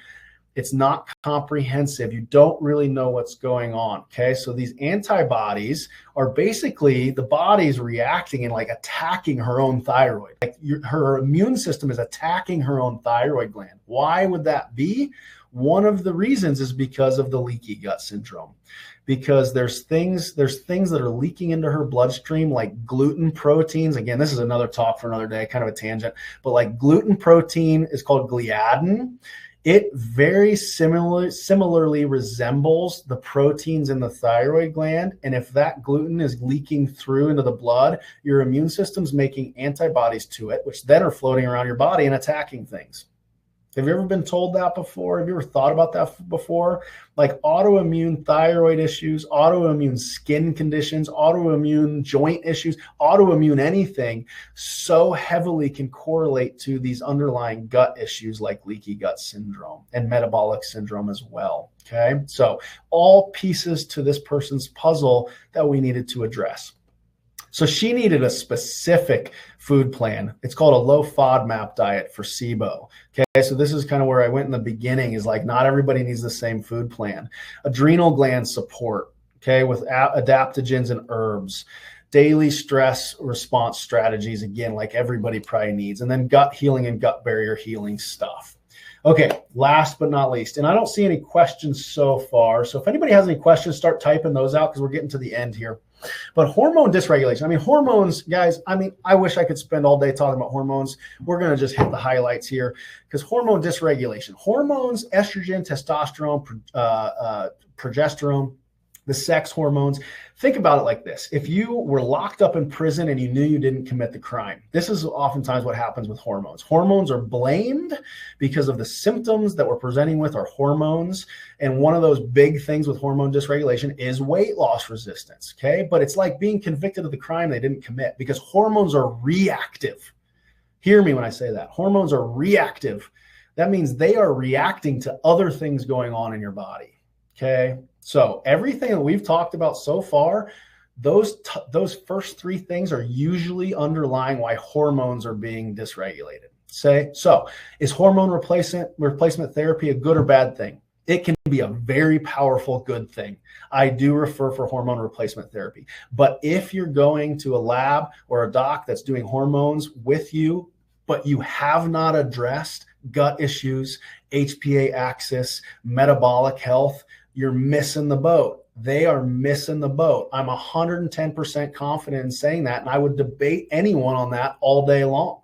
it's not comprehensive. You don't really know what's going on. Okay. So these antibodies are basically the body's reacting and like attacking her own thyroid. Like her immune system is attacking her own thyroid gland. Why would that be? One of the reasons is because of the leaky gut syndrome. Because there's things that are leaking into her bloodstream, like gluten proteins. Again, this is another talk for another day, kind of a tangent, but like gluten protein is called gliadin. It very similarly resembles the proteins in the thyroid gland. And if that gluten is leaking through into the blood, your immune system's making antibodies to it, which then are floating around your body and attacking things. Have you ever been told that before? Have you ever thought about that before? Like autoimmune thyroid issues, autoimmune skin conditions, autoimmune joint issues, autoimmune anything so heavily can correlate to these underlying gut issues like leaky gut syndrome and metabolic syndrome as well. Okay, so all pieces to this person's puzzle that we needed to address. So she needed a specific food plan. It's called a low FODMAP diet for SIBO. Okay, so this is kind of where I went in the beginning, is like not everybody needs the same food plan. Adrenal gland support, okay, with adaptogens and herbs. Daily stress response strategies, again, like everybody probably needs. And then gut healing and gut barrier healing stuff. Okay, last but not least, and I don't see any questions so far. So if anybody has any questions, start typing those out because we're getting to the end here. But hormone dysregulation, I mean, hormones, guys, I mean, I wish I could spend all day talking about hormones. We're going to just hit the highlights here because hormone dysregulation, hormones, estrogen, testosterone, progesterone, the sex hormones. Think about it like this. If you were locked up in prison and you knew you didn't commit the crime, this is oftentimes what happens with hormones. Hormones are blamed because of the symptoms that we're presenting with are hormones. And one of those big things with hormone dysregulation is weight loss resistance. Okay. But it's like being convicted of the crime they didn't commit because hormones are reactive. Hear me when I say that. Hormones are reactive. That means they are reacting to other things going on in your body. Okay. So everything that we've talked about so far, those first 3 things are usually underlying why hormones are being dysregulated. So is hormone replacement therapy a good or bad thing? It can be a very powerful good thing. I do refer for hormone replacement therapy. But if you're going to a lab or a doc that's doing hormones with you, but you have not addressed gut issues, HPA axis, metabolic health, you're missing the boat. They are missing the boat. I'm 110% confident in saying that, and I would debate anyone on that all day long.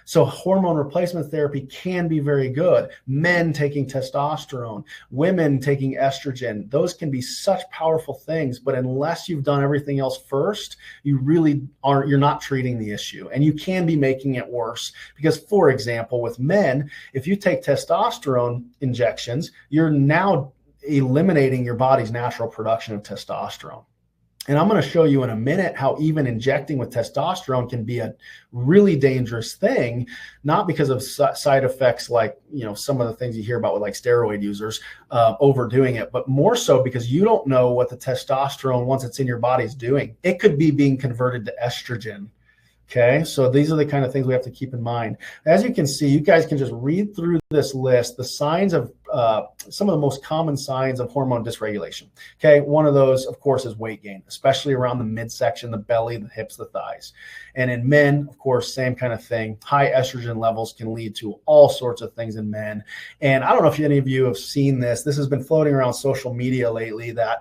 So hormone replacement therapy can be very good. Men taking testosterone, women taking estrogen, those can be such powerful things. But unless you've done everything else first, you're not treating the issue. And you can be making it worse because, for example, with men, if you take testosterone injections, you're now eliminating your body's natural production of testosterone. And I'm going to show you in a minute how even injecting with testosterone can be a really dangerous thing, not because of side effects like, some of the things you hear about with like steroid users overdoing it, but more so because you don't know what the testosterone, once it's in your body, is doing. It could be being converted to estrogen. Okay, so these are the kind of things we have to keep in mind. As you can see, you guys can just read through this list, the signs of some of the most common signs of hormone dysregulation. Okay, one of those, of course, is weight gain, especially around the midsection, the belly, the hips, the thighs. And in men, of course, same kind of thing. High estrogen levels can lead to all sorts of things in men. And I don't know if any of you have seen this. This has been floating around social media lately that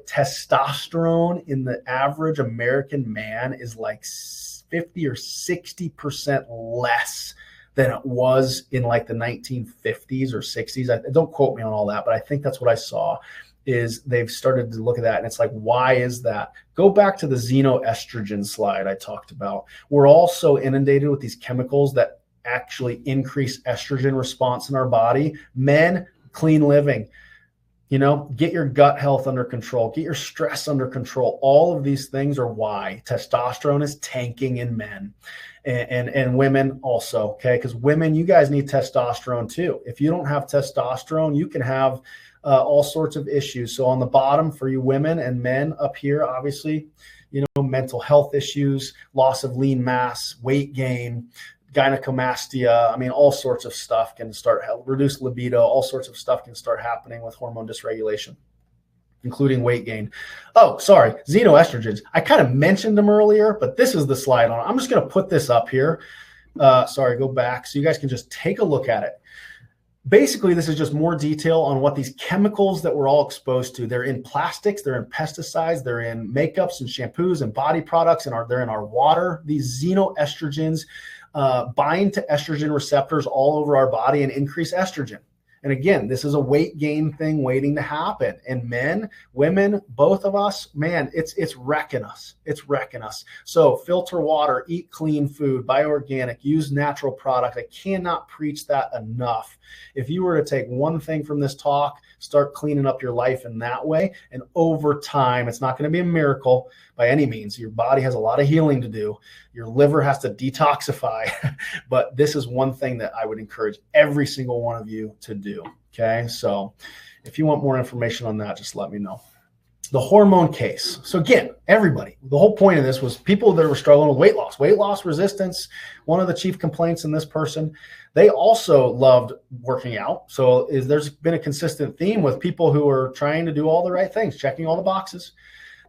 testosterone in the average American man is like 50 or 60% less than it was in like the 1950s or 60s. Don't quote me on all that, but I think that's what I saw. Is they've started to look at that, and it's like, why is that? Go back to the xenoestrogen slide I talked about. We're also inundated with these chemicals that actually increase estrogen response in our body. Men, clean living. Get your gut health under control, get your stress under control. All of these things are why testosterone is tanking in men and women also. Okay. Because women, you guys need testosterone too. If you don't have testosterone, you can have all sorts of issues. So on the bottom for you women and men up here, obviously, mental health issues, loss of lean mass, weight gain, gynecomastia, all sorts of stuff can start, reduced libido, all sorts of stuff can start happening with hormone dysregulation, including weight gain. Oh, sorry, xenoestrogens. I kind of mentioned them earlier, but this is the slide on it. I'm just going to put this up here. Go back so you guys can just take a look at it. Basically, this is just more detail on what these chemicals that we're all exposed to. They're in plastics, they're in pesticides, they're in makeups and shampoos and body products, and they're in our water. These xenoestrogens bind to estrogen receptors all over our body and increase estrogen. And again, this is a weight gain thing waiting to happen. And men, women, both of us, man, it's wrecking us. It's wrecking us. So filter water, eat clean food, buy organic, use natural product. I cannot preach that enough. If you were to take one thing from this talk, start cleaning up your life in that way. And over time, it's not going to be a miracle by any means. Your body has a lot of healing to do. Your liver has to detoxify. But this is one thing that I would encourage every single one of you to do. Okay. So if you want more information on that, just let me know. The hormone case. So again, everybody, the whole point of this was people that were struggling with weight loss resistance. One of the chief complaints in this person, they also loved working out. So there's been a consistent theme with people who are trying to do all the right things, checking all the boxes.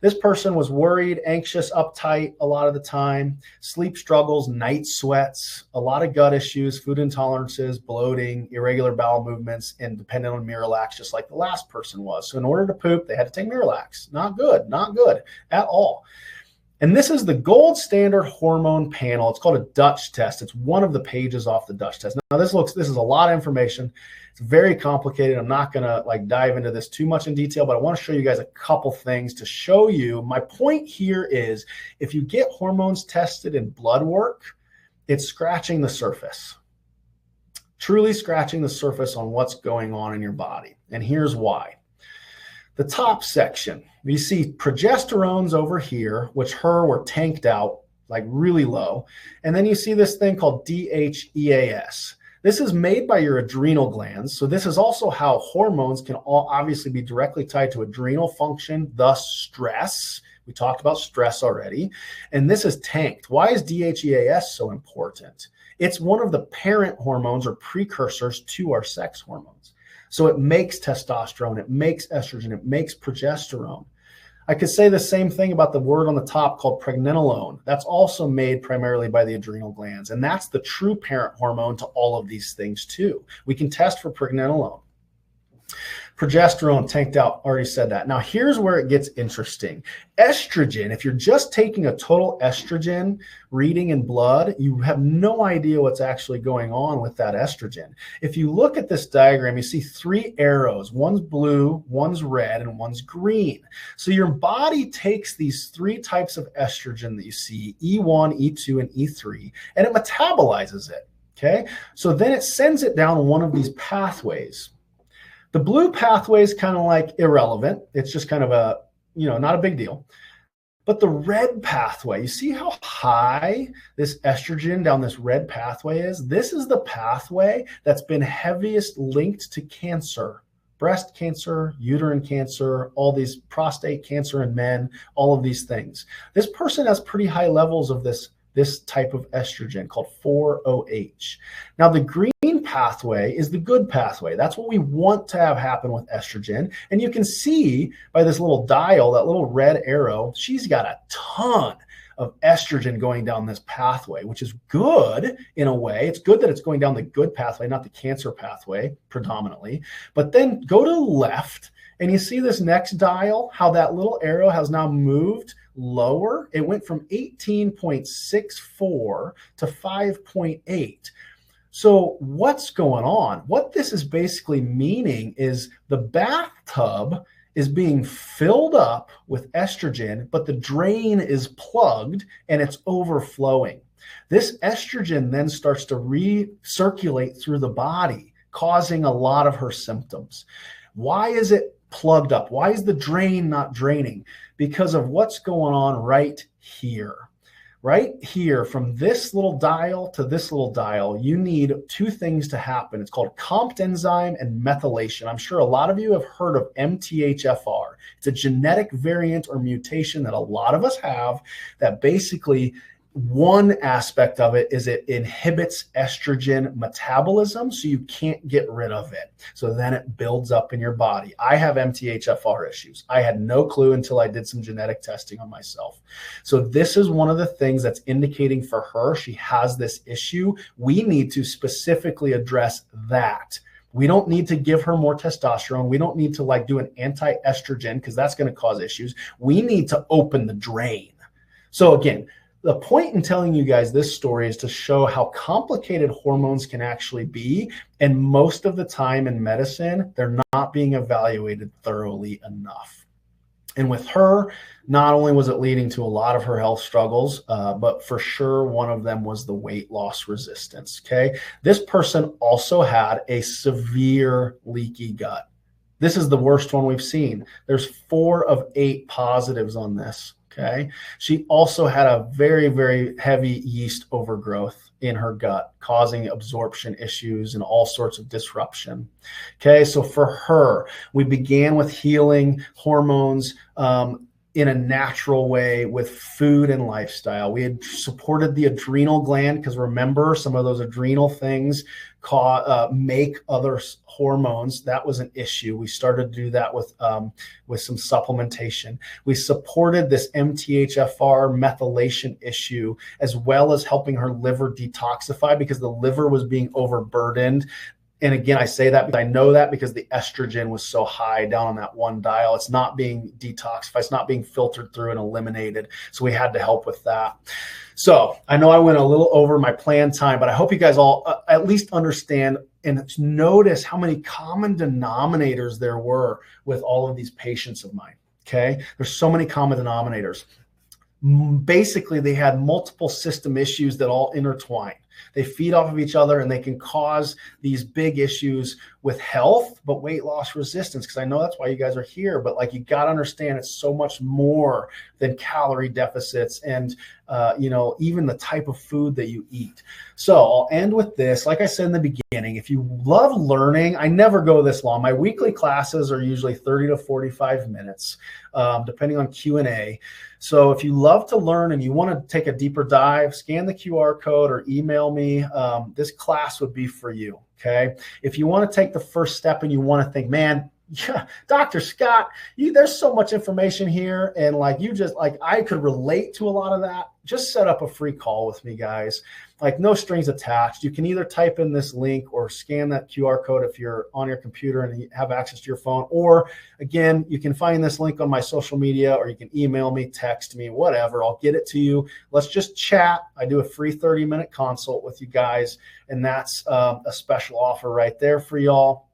This person was worried, anxious, uptight a lot of the time, sleep struggles, night sweats, a lot of gut issues, food intolerances, bloating, irregular bowel movements, and dependent on Miralax, just like the last person was. So in order to poop, they had to take Miralax. Not good at all. And this is the gold standard hormone panel. It's called a Dutch test. It's one of the pages off the Dutch test. Now this is a lot of information. It's very complicated. I'm not going to dive into this too much in detail, but I want to show you guys a couple things to show you. My point here is if you get hormones tested in blood work, it's scratching the surface, truly scratching the surface on what's going on in your body. And here's why. The top section, you see progesterones over here, which were tanked out, like really low. And then you see this thing called DHEAS. This is made by your adrenal glands. So this is also how hormones can obviously be directly tied to adrenal function, thus stress. We talked about stress already. And this is tanked. Why is DHEAS so important? It's one of the parent hormones or precursors to our sex hormones. So it makes testosterone, it makes estrogen, it makes progesterone. I could say the same thing about the word on the top called pregnenolone. That's also made primarily by the adrenal glands. And that's the true parent hormone to all of these things too. We can test for pregnenolone. Progesterone tanked out, already said that. Now here's where it gets interesting. Estrogen, if you're just taking a total estrogen reading in blood, you have no idea what's actually going on with that estrogen. If you look at this diagram, you see 3 arrows. One's blue, one's red, and one's green. So your body takes these 3 types of estrogen that you see, E1, E2, and E3, and it metabolizes it, okay? So then it sends it down one of these pathways. The blue pathway is kind of like irrelevant. It's just kind of a, not a big deal. But the red pathway, you see how high this estrogen down this red pathway is? This is the pathway that's been heaviest linked to cancer, breast cancer, uterine cancer, all these prostate cancer in men, all of these things. This person has pretty high levels of this type of estrogen called 4-OH. Now the green pathway is the good pathway. That's what we want to have happen with estrogen. And you can see by this little dial, that little red arrow, she's got a ton of estrogen going down this pathway, which is good in a way. It's good that it's going down the good pathway, not the cancer pathway predominantly. But then go to the left and you see this next dial, how that little arrow has now moved lower. It went from 18.64 to 5.8. So what's going on? What this is basically meaning is the bathtub is being filled up with estrogen, but the drain is plugged and it's overflowing. This estrogen then starts to recirculate through the body, causing a lot of her symptoms. Why is it plugged up? Why is the drain not draining? Because of what's going on right here. Right here, from this little dial to this little dial, you need 2 things to happen. It's called COMT enzyme and methylation. I'm sure a lot of you have heard of MTHFR. It's a genetic variant or mutation that a lot of us have that basically one aspect of it is it inhibits estrogen metabolism, so you can't get rid of it. So then it builds up in your body. I have MTHFR issues. I had no clue until I did some genetic testing on myself. So this is one of the things that's indicating for her she has this issue. We need to specifically address that. We don't need to give her more testosterone. We don't need to do an anti-estrogen because that's going to cause issues. We need to open the drain. So again, the point in telling you guys this story is to show how complicated hormones can actually be. And most of the time in medicine, they're not being evaluated thoroughly enough. And with her, not only was it leading to a lot of her health struggles, but for sure one of them was the weight loss resistance, okay? This person also had a severe leaky gut. This is the worst one we've seen. There's 4 of 8 positives on this. Okay. She also had a very, very heavy yeast overgrowth in her gut, causing absorption issues and all sorts of disruption. Okay. So for her, we began with healing hormones in a natural way with food and lifestyle. We had supported the adrenal gland because remember, some of those adrenal things make other hormones. That was an issue. We started to do that with some supplementation. We supported this MTHFR methylation issue, as well as helping her liver detoxify because the liver was being overburdened. And again, I say that because I know that because the estrogen was so high down on that one dial. It's not being detoxified. It's not being filtered through and eliminated. So we had to help with that. So I know I went a little over my planned time, but I hope you guys all at least understand and notice how many common denominators there were with all of these patients of mine. Okay. There's so many common denominators. Basically, they had multiple system issues that all intertwine. They feed off of each other and they can cause these big issues with health, but weight loss resistance, because I know that's why you guys are here. But you got to understand it's so much more than calorie deficits and, even the type of food that you eat. So I'll end with this. Like I said in the beginning, if you love learning, I never go this long. My weekly classes are usually 30 to 45 minutes, depending on Q&A. So if you love to learn and you want to take a deeper dive, scan the QR code or email me. This class would be for you. Okay. If you want to take the first step and you want to think, man, Yeah, Dr. Scott, there's so much information here. And like you just like, I could relate to a lot of that. Just set up a free call with me, guys. Like no strings attached. You can either type in this link or scan that QR code if you're on your computer and you have access to your phone. Or again, you can find this link on my social media, or you can email me, text me, whatever. I'll get it to you. Let's just chat. I do a free 30-minute consult with you guys. And that's a special offer right there for y'all.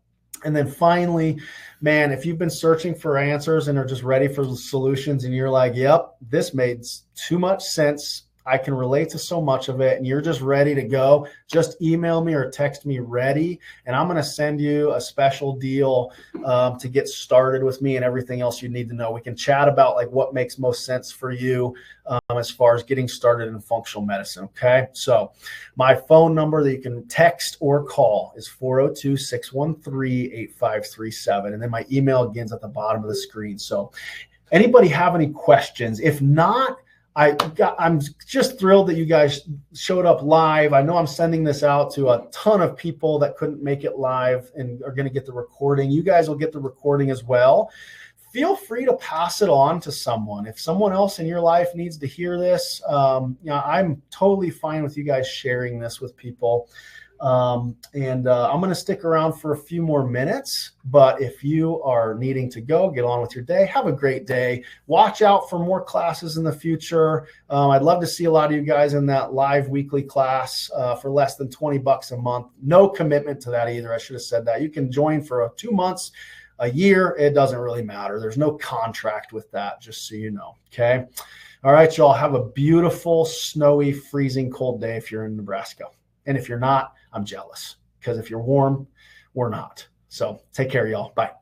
And then finally, man, if you've been searching for answers and are just ready for solutions and you're like, yep, this made too much sense, I can relate to so much of it, and you're just ready to go, just email me or text me ready, and I'm going to send you a special deal to get started with me and everything else you need to know. We can chat about like what makes most sense for you as far as getting started in functional medicine. Okay. So my phone number that you can text or call is 402-613-8537. And then my email again is at the bottom of the screen. So anybody have any questions? If not, I'm just thrilled that you guys showed up live. I know I'm sending this out to a ton of people that couldn't make it live and are going to get the recording. You guys will get the recording as well. Feel free to pass it on to someone. If someone else in your life needs to hear this, I'm totally fine with you guys sharing this with people. I'm going to stick around for a few more minutes, but if you are needing to go, get on with your day. Have a great day. Watch out for more classes in the future. I'd love to see a lot of you guys in that live weekly class for less than $20 a month. No commitment to that either. I should have said that. You can join for 2 months, a year. It doesn't really matter. There's no contract with that, just so you know. Okay. All right, y'all have a beautiful, snowy, freezing cold day if you're in Nebraska. And if you're not, I'm jealous, because if you're warm, we're not. So take care, y'all. Bye.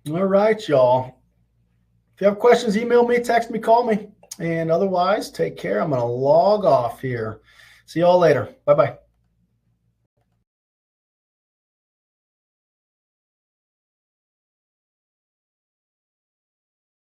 All right, y'all. If you have questions, email me, text me, call me. And otherwise, take care. I'm going to log off here. See y'all later. Bye-bye.